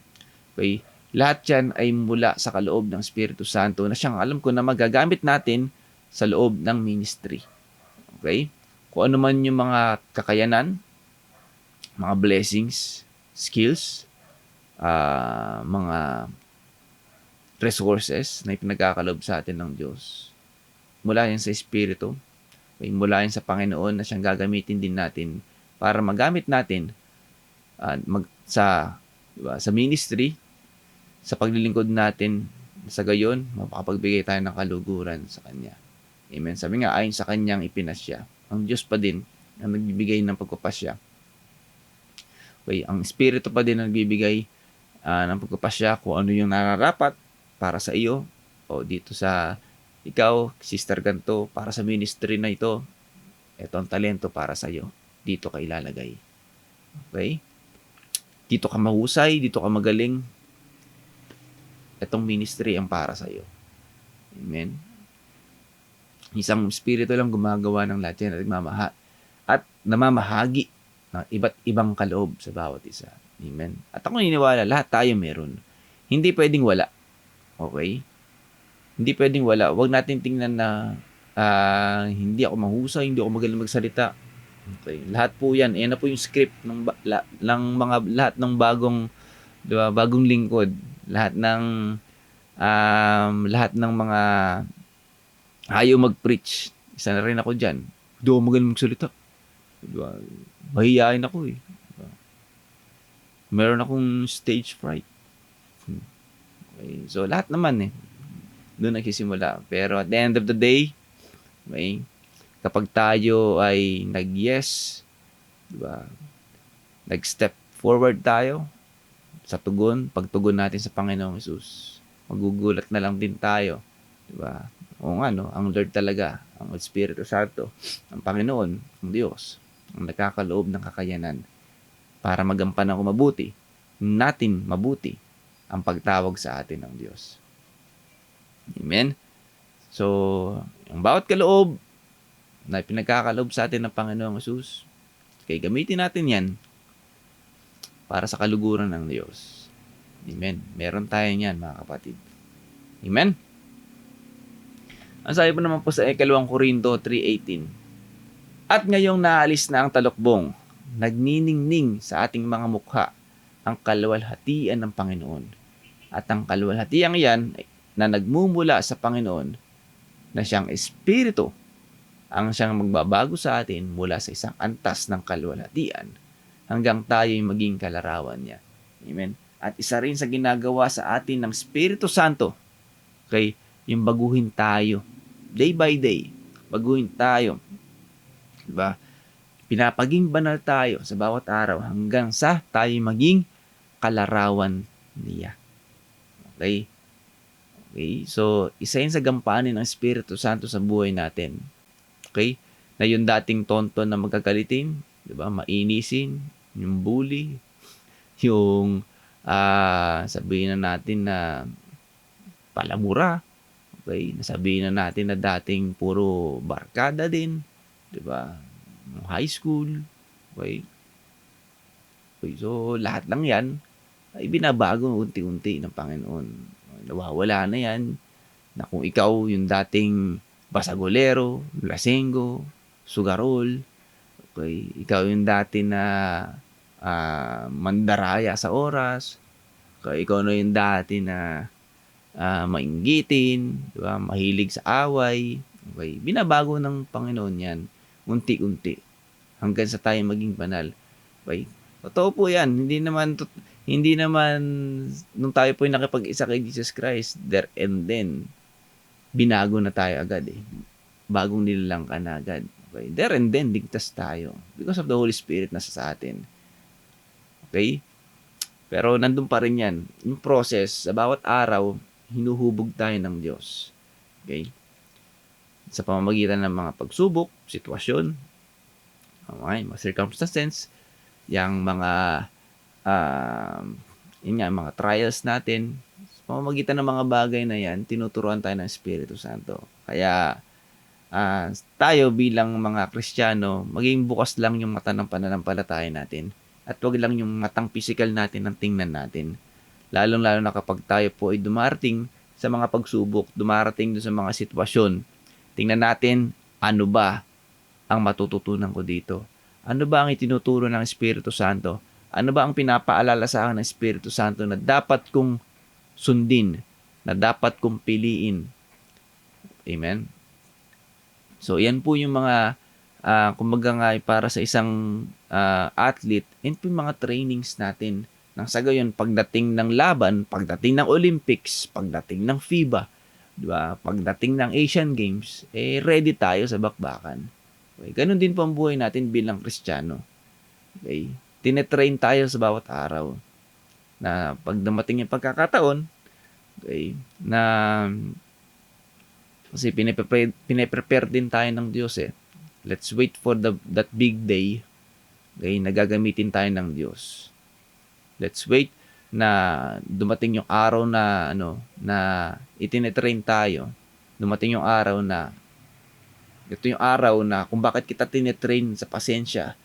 Okay? Lahat yan ay mula sa kaloob ng Espiritu Santo na siyang alam ko na magagamit natin sa loob ng ministry. Okay? Kung ano man yung mga kakayanan, mga blessings, skills, mga resources na ipinagkakalob sa atin ng Diyos. Mula yan sa Espiritu, mula yan sa Panginoon na siyang gagamitin din natin para magamit natin sa ministry, sa paglilingkod natin, sa gayon, makapagbigay tayo ng kaluguran sa Kanya. Amen. Sabi nga, ayon sa Kanyang ipinasya. Ang Diyos pa din ang nagbibigay ng pagpapasya. Okay, ang Espiritu pa din ang nagbibigay ng pagpapasya kung ano yung nararapat para sa iyo o dito sa ikaw, sister ganto, para sa ministry na ito, ito ang talento para sa iyo. dito ka ilalagay. Okay? Dito ka mahusay, dito ka magaling. Itong ministry ang para sa iyo. Amen. Isang espiritu lang gumagawa ng lahat yan at namamahagi ng iba't ibang kaloob sa bawat isa. Amen. At ako naniniwala, lahat tayo meron. Hindi pwedeng wala. Okay? Hindi pwedeng wala. Huwag natin tingnan na hindi ako mahusay, hindi ako magaling magsalita. Okay. Lahat po yan. Yan na po yung script ng mga lahat ng bagong, di ba, bagong lingkod. Lahat ng mga ayaw mag-preach. Isa na rin ako dyan. Hindi ako magaling magsalita. Diba? Mahihayin ako eh. Diba? Meron akong stage fright. Okay. So, lahat naman eh. Doon nagsisimula. Pero at the end of the day, okay, kapag tayo ay nag-yes, diba? Nag-step forward tayo sa tugon, pagtugon natin sa Panginoong Hesus, magugulat na lang din tayo. Diba? O nga, no? Ang Lord talaga, ang Espiritu Santo, ang Panginoon, ang Diyos, ang nagkakaloob ng kakayanan para magampanan ko mabuti, natin mabuti ang pagtawag sa atin ng Diyos. Amen? So, ang bawat kaloob na pinagkakaloob sa atin ng Panginoong Hesus, kaya gamitin natin yan para sa kaluguran ng Diyos. Amen? Meron tayo niyan, mga kapatid. Amen? Ang sabi po naman po sa 2 Korinto 3:18, at ngayong naalis na ang talokbong, nagniningning sa ating mga mukha ang kaluwalhatian ng Panginoon. At ang kaluwalhatian yan na nagmumula sa Panginoon, na siyang Espiritu, ang siyang magbabago sa atin mula sa isang antas ng kaluwalhatian hanggang tayo'y maging kalarawan niya. Amen? At isa rin sa ginagawa sa atin ng Espiritu Santo, okay, yung baguhin tayo. Day by day, baguhin tayo. Diba? Pinapaging banal tayo sa bawat araw hanggang sa tayo maging kalarawan niya. Okay? Okay? So, isa yun sa gampanin ng Espiritu Santo sa buhay natin. Okay? Na yung dating tonto na magagalitin, diba? Mainisin, yung bully, yung sabihin na natin na palamura, okay? Nasabihin na natin na dating puro barkada din, 'di ba? High school, okay? Okay, so lahat lang 'yan ay binabago unti-unti ng Panginoon. Nawawala na 'yan na kung ikaw yung dating basagolero, lasenggo, sugarol, okay? Ikaw yung dati na mandaraya sa oras, okay? Ikaw na yung dati na mainggitin, di ba? Mahilig sa away. Okay? Binabago ng Panginoon yan, unti-unti, hanggang sa tayo maging banal. Okay? Totoo po yan. Hindi naman, nung tayo po yung nakipag-isa kay Jesus Christ, there and then, binago na tayo agad eh. Bagong nilalang ka na agad. Okay? There and then, ligtas tayo. Because of the Holy Spirit na sa atin. Okay? Pero nandun pa rin yan. Yung process, sa bawat araw, hinuhubog tayo ng Diyos. Okay? Sa pamamagitan ng mga pagsubok, sitwasyon, okay, mga circumstances, yung mga mga trials natin, sa pamamagitan ng mga bagay na yan, tinuturuan tayo ng Espiritu Santo. Kaya, tayo bilang mga Kristiyano, maging bukas lang yung mata ng pananampalataya natin at wag lang yung matang physical natin ang tingnan natin. Lalong-lalo na kapag tayo po ay dumarating sa mga pagsubok, dumarating sa mga sitwasyon, tingnan natin, ano ba ang matututunan ko dito? Ano ba ang itinuturo ng Espiritu Santo? Ano ba ang pinapaalala sa akin ng Espiritu Santo na dapat kong sundin, na dapat kong piliin? Amen? So, yan po yung mga, kumbaga nga, para sa isang athlete, yan po yung mga trainings natin. Nang sa gayon, pagdating ng laban, pagdating ng Olympics, pagdating ng FIBA, di ba? Pagdating ng Asian Games, ready tayo sa bakbakan. Okay? Ganon din po ang buhay natin bilang Kristiyano. Okay? Tinetrain tayo sa bawat araw. Na pag dumating yung pagkakataon, okay, na kasi pinaprepare din tayo ng Diyos eh. Let's wait for that big day. Okay, nagagamitin tayo ng Diyos. Let's wait na dumating yung araw na na itinetrain tayo. Dumating yung araw na ito yung araw na kung bakit kita tinetrain sa pasensya,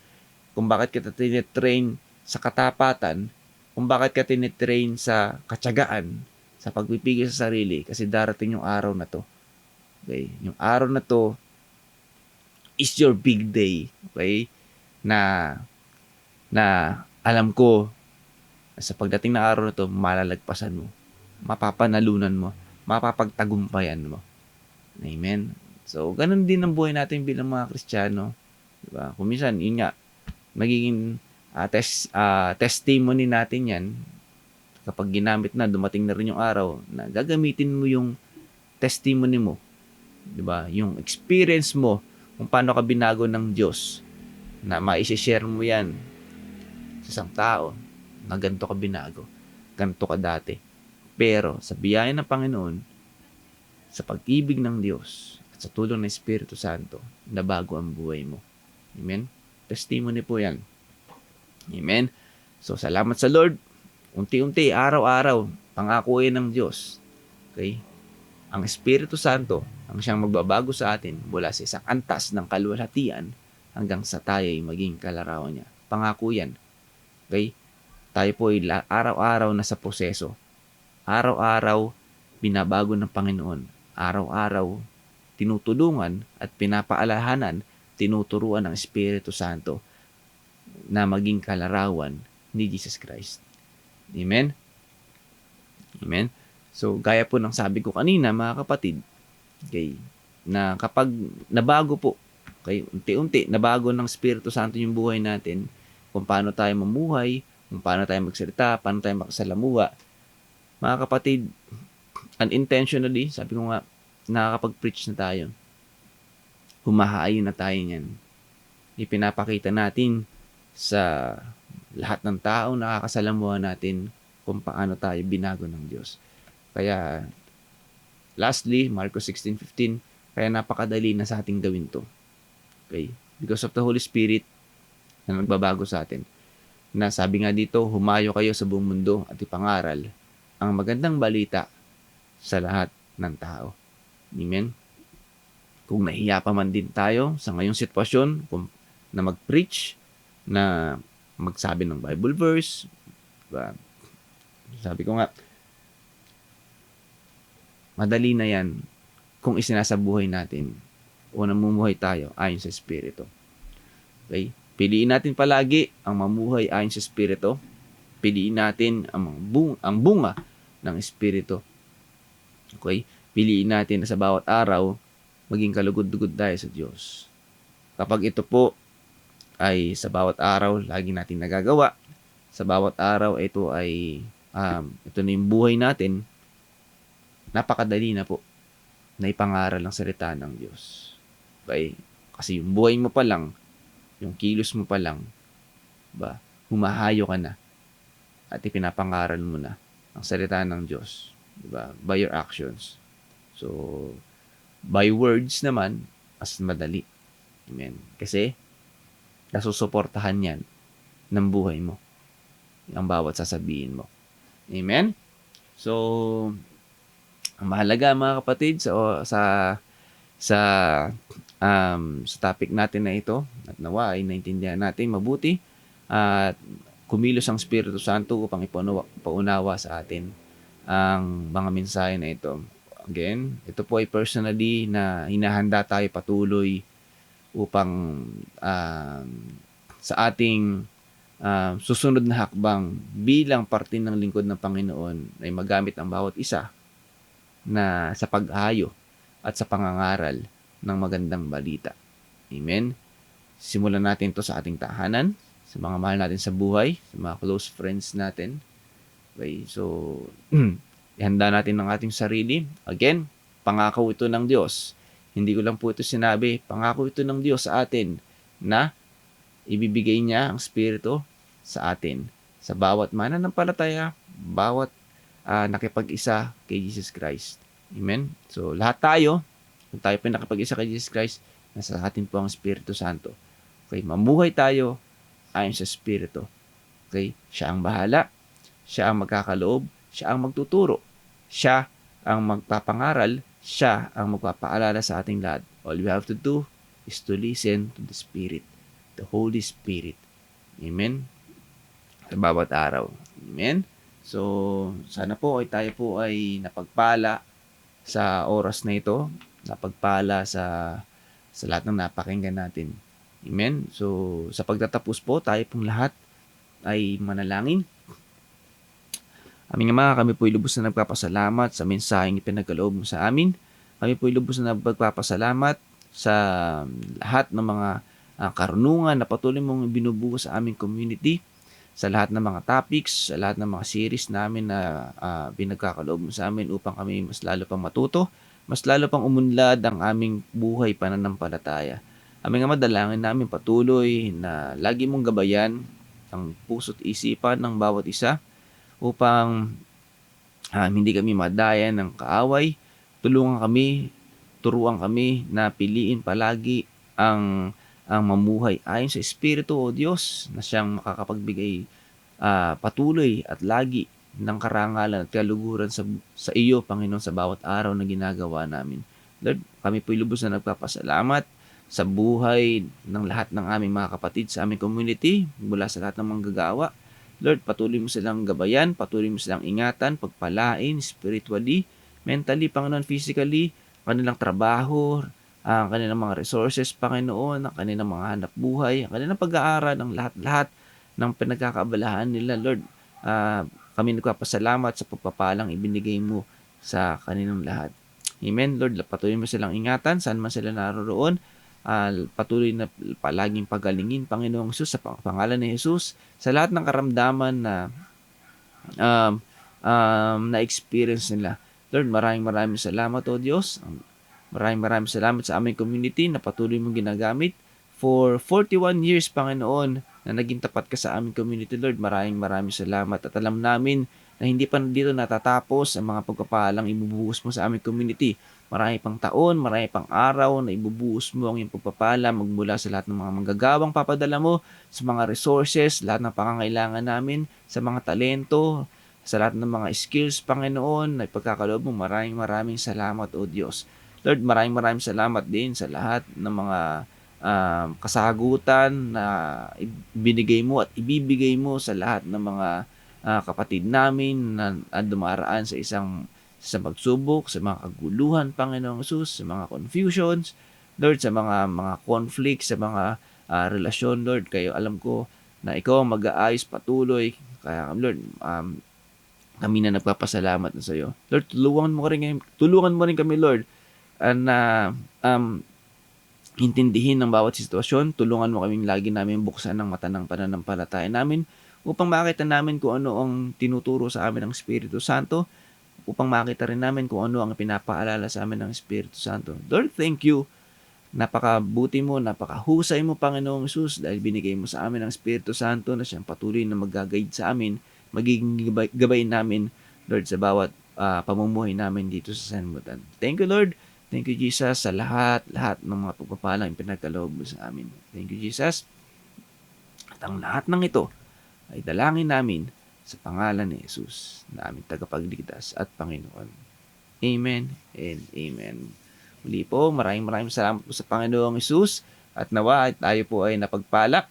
kung bakit kita tinetrain sa katapatan, kung bakit ka tinetrain sa katyagaan, sa pagpipigil sa sarili, kasi darating yung araw na to. Okay? Yung araw na to is your big day. Okay? Na alam ko sa pagdating na araw na to, malalagpasan mo, mapapanalunan mo, mapapagtagumpayan mo. Amen? So, ganun din ang buhay natin bilang mga Kristiyano. Diba? Kung minsan, yun nga, magiging testimony natin yan kapag ginamit na, dumating na rin yung araw na gagamitin mo yung testimony mo. Diba? Yung experience mo kung paano ka binago ng Diyos na ma-share mo yan sa isang tao na ganito ka binago, ganito ka dati. Pero sa biyaya ng Panginoon, sa pag-ibig ng Diyos at sa tulong ng Espiritu Santo, nabago ang buhay mo. Amen? Testimony po yan. Amen? So, salamat sa Lord. Unti-unti, araw-araw, pangako yan ng Diyos. Okay? Ang Espiritu Santo, ang siyang magbabago sa atin mula sa isang antas ng kaluwalhatian hanggang sa tayo'y maging kalarawan niya. Pangako yan. Okay? Tayo po ay araw-araw nasa proseso. Araw-araw, binabago ng Panginoon. Araw-araw, tinutulungan at pinapaalahanan, tinuturuan ng Espiritu Santo na maging kalarawan ni Jesus Christ. Amen? Amen? So, gaya po ng sabi ko kanina, mga kapatid, okay, na kapag nabago po, okay, unti-unti, nabago ng Espiritu Santo yung buhay natin, kung paano tayo mamuhay, kung paano tayo magsalita, paano tayo makasalamuha. Mga kapatid, unintentionally, sabi ko nga, nakakapag-preach na tayo. Humahayo na tayo niyan. Ipinapakita natin sa lahat ng tao nakakasalamuha natin kung paano tayo binago ng Diyos. Kaya, lastly, Marcos 16:15, kaya napakadali na sa ating gawin to. Okay? Because of the Holy Spirit na nagbabago sa atin. Na sabi nga dito, humayo kayo sa buong mundo at ipangaral ang magandang balita sa lahat ng tao. Amen? Kung nahiya pa man din tayo sa ngayong sitwasyon na mag-preach, na magsabi ng Bible verse, diba? Sabi ko nga, madali na yan kung isinasabuhay natin o namumuhay tayo ayon sa Espiritu. Okay? Piliin natin palagi ang mamuhay ayon sa Espiritu. Piliin natin ang bunga ng Espiritu. Okay? Piliin natin na sa bawat araw, maging kalugod-lugod tayo sa Diyos. Kapag ito po ay sa bawat araw, lagi natin nagagawa. Sa bawat araw, ito na yung buhay natin, napakadali na po na ipangaral ng salita ng Diyos. Okay? Kasi yung buhay mo pa lang, yung kilos mo pa lang, humahayo ka na at ipinapangaral mo na ang salita ng Diyos. Diba? By your actions. So, by words naman, mas madali. Amen. Kasi, nasusuportahan yan ng buhay mo. Ang bawat sasabihin mo. Amen? So, ang mahalaga mga kapatid sa topic natin na ito at nawa ay naintindihan natin mabuti at kumilos ang Espiritu Santo upang ipaunawa sa atin ang mga mensahe na ito. Again, ito po ay personally na hinahanda tayo patuloy upang sa ating susunod na hakbang bilang parte ng lingkod ng Panginoon ay magamit ang bawat isa na sa pag-ayo at sa pangangaral ng magandang balita. Amen? Simulan natin to sa ating tahanan, sa mga mahal natin sa buhay, sa mga close friends natin. Okay, so, ihanda natin ang ating sarili. Again, pangako ito ng Diyos. Hindi ko lang po ito sinabi, pangako ito ng Diyos sa atin na ibibigay niya ang Espiritu sa atin. Sa bawat mananampalataya, bawat nakipag-isa kay Jesus Christ. Amen? So, lahat tayo, kung tayo pa nakipag-isa kay Jesus Christ, nasa atin po ang Espiritu Santo. Okay, mamuhay tayo ayon sa Espiritu. Okay? Siya ang bahala, siya ang magkakaloob, siya ang magtuturo, siya ang magpapangaral, siya ang magpapaalala sa ating lahat. All we have to do is to listen to the Spirit, the Holy Spirit. Amen? Sa bawat araw. Amen? So, sana po ay tayo po ay napagpala sa oras na ito, napagpala sa lahat ng napakinggan natin. Amen? So, sa pagtatapos po, tayo pong lahat ay manalangin. Aming Ama, kami po'y lubos na nagpapasalamat sa mensaheng ipinagkaloob mo sa amin. Kami po'y lubos na nagpapasalamat sa lahat ng mga karunungan na patuloy mong binubuo sa aming community, sa lahat ng mga topics, sa lahat ng mga series namin na pinagkakaloob mo sa amin upang kami mas lalo pang matuto, mas lalo pang umunlad ang aming buhay pananampalataya. Aming Ama, dalangin namin patuloy na lagi mong gabayan ang puso't isipan ng bawat isa upang hindi kami madayan ng kaaway. Turuan kami na piliin palagi ang mamuhay ayon sa Espiritu o Diyos na siyang makakapagbigay patuloy at lagi ng karangalan at kaluguran sa iyo, Panginoon, sa bawat araw na ginagawa namin. Lord, kami po'y lubos na nagpapasalamat sa buhay ng lahat ng aming mga kapatid sa aming community, mula sa lahat ng manggagawa. Lord, patuloy mo silang gabayan, patuloy mo silang ingatan, pagpalain, spiritually, mentally, Panginoon, physically, kanilang trabaho, ang kanilang mga resources, Panginoon, ang kanilang mga hanap buhay, ang kanilang pag-aaral, ang lahat-lahat ng pinagkakaabalahan nila, Lord. Kami nagpapasalamat sa pagpapalang ibinigay mo sa kanilang lahat. Amen, Lord. Patuloy mo silang ingatan, saan man sila naroroon. Patuloy na palaging pagalingin, Panginoong Jesus, sa pangalan ni Jesus, sa lahat ng karamdaman na experience nila. Lord, maraming salamat, O Diyos. Maraming salamat sa aming community na patuloy mong ginagamit for 41 years, Panginoon, na naging tapat ka sa aming community, Lord. Maraming salamat at alam namin na hindi pa dito natatapos ang mga pagpapalang ibubuhos mo sa aming community. Marami pang taon, marami pang araw na ibubuhos mo ang iyong pagpapala magmula sa lahat ng mga manggagawang papadala mo, sa mga resources, lahat ng pangangailangan namin, sa mga talento, sa lahat ng mga skills, Panginoon, na ipagkakaloob mo. Maraming salamat, O Diyos. Lord, maraming salamat din sa lahat ng mga kasagutan na ibinigay mo at ibibigay mo sa lahat ng mga kapatid namin na dumaraan sa pagsubok, sa mga kaguluhan, Panginoong Jesus, sa mga confusions, Lord, sa mga conflicts, sa mga relasyon, Lord. Kayo, alam ko na ikaw ang mag-aayos patuloy. Kaya, Lord, kami na nagpapasalamat na sa iyo. Lord, tulungan mo rin kami, Lord, na intindihin ng bawat sitwasyon. Tulungan mo kaming lagi namin buksan ng mata ng pananampalataya namin upang makita namin kung ano ang tinuturo sa amin ng Espiritu Santo, upang makita rin namin kung ano ang pinapaalala sa amin ng Espiritu Santo. Lord, thank you. Napakabuti mo, napakahusay mo, Panginoong Jesus, dahil binigay mo sa amin ang Espiritu Santo na siyang patuloy na mag-guide sa amin, magiging gabay namin, Lord, sa bawat pamumuhay namin dito sa sanlibutan. Thank you, Lord. Thank you, Jesus, sa lahat ng mga pagpapalang pinagkaloob mo sa amin. Thank you, Jesus. At ang lahat ng ito ay dalangin namin sa pangalan ni Jesus, na aming tagapagligtas at Panginoon. Amen and amen. Muli po, maraming salamat po sa Panginoong Jesus, at nawa tayo po ay napagpala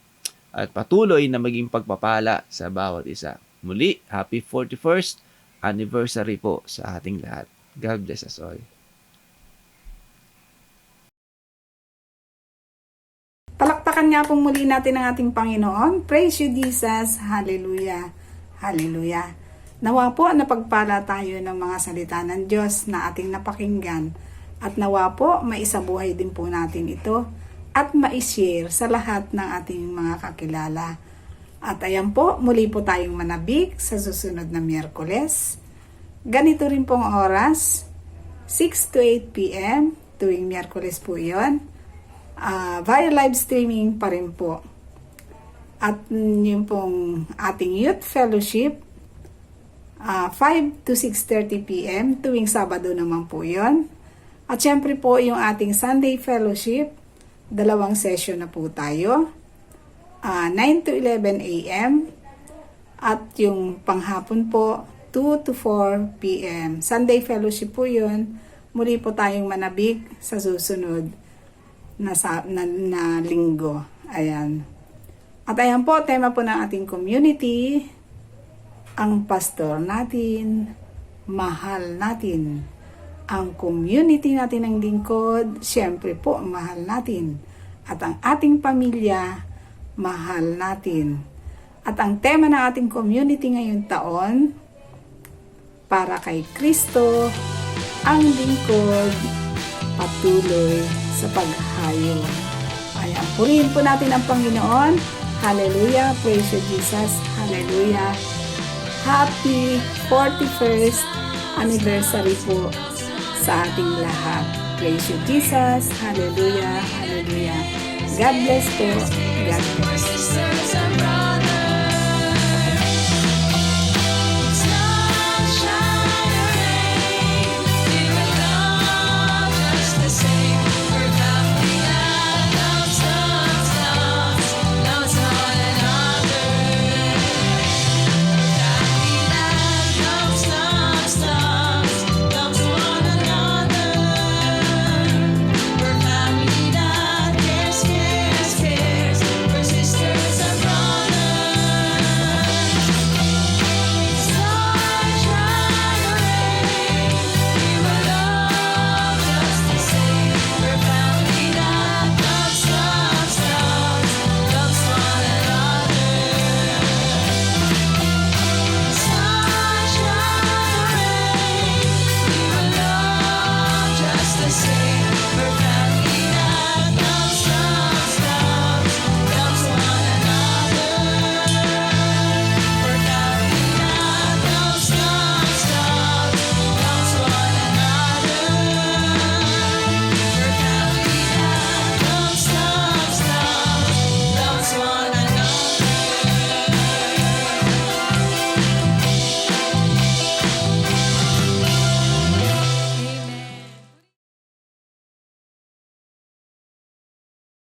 at patuloy na maging pagpapala sa bawat isa. Muli, happy 41st anniversary po sa ating lahat. God bless us all. Palakpakan nga pong muli natin ang ating Panginoon. Praise you, Jesus. Hallelujah. Hallelujah. Nawa po napagpala tayo ng mga salita ng Diyos na ating napakinggan. At nawa po maisabuhay din po natin ito at ma-share sa lahat ng ating mga kakilala. At ayan po, muli po tayong manabik sa susunod na Miyerkules. Ganito rin pong oras, 6 to 8 p.m. tuwing Miyerkules po yon. Via live streaming pa rin po. At yung pong ating youth fellowship, 5 to 6:30 p.m. tuwing Sabado naman po yon. At syempre po yung ating Sunday fellowship, 2 session na po tayo. 9 to 11 a.m. At yung panghapon po, 2 to 4 p.m. Sunday fellowship po yun. Muli po tayong manabik sa susunod na linggo. Ayan. At ayan po, tema po ng ating community, ang pastor natin, mahal natin. Ang community natin ng lingkod, syempre po, mahal natin. At ang ating pamilya, mahal natin. At ang tema ng ating community ngayong taon, para kay Kristo, ang lingkod, patuloy sa paghayo. Ayan, purihin po natin ang Panginoon. Hallelujah, praise you Jesus, hallelujah. Happy 41st anniversary po sa ating lahat. Praise you Jesus, hallelujah, hallelujah. God bless po, God bless.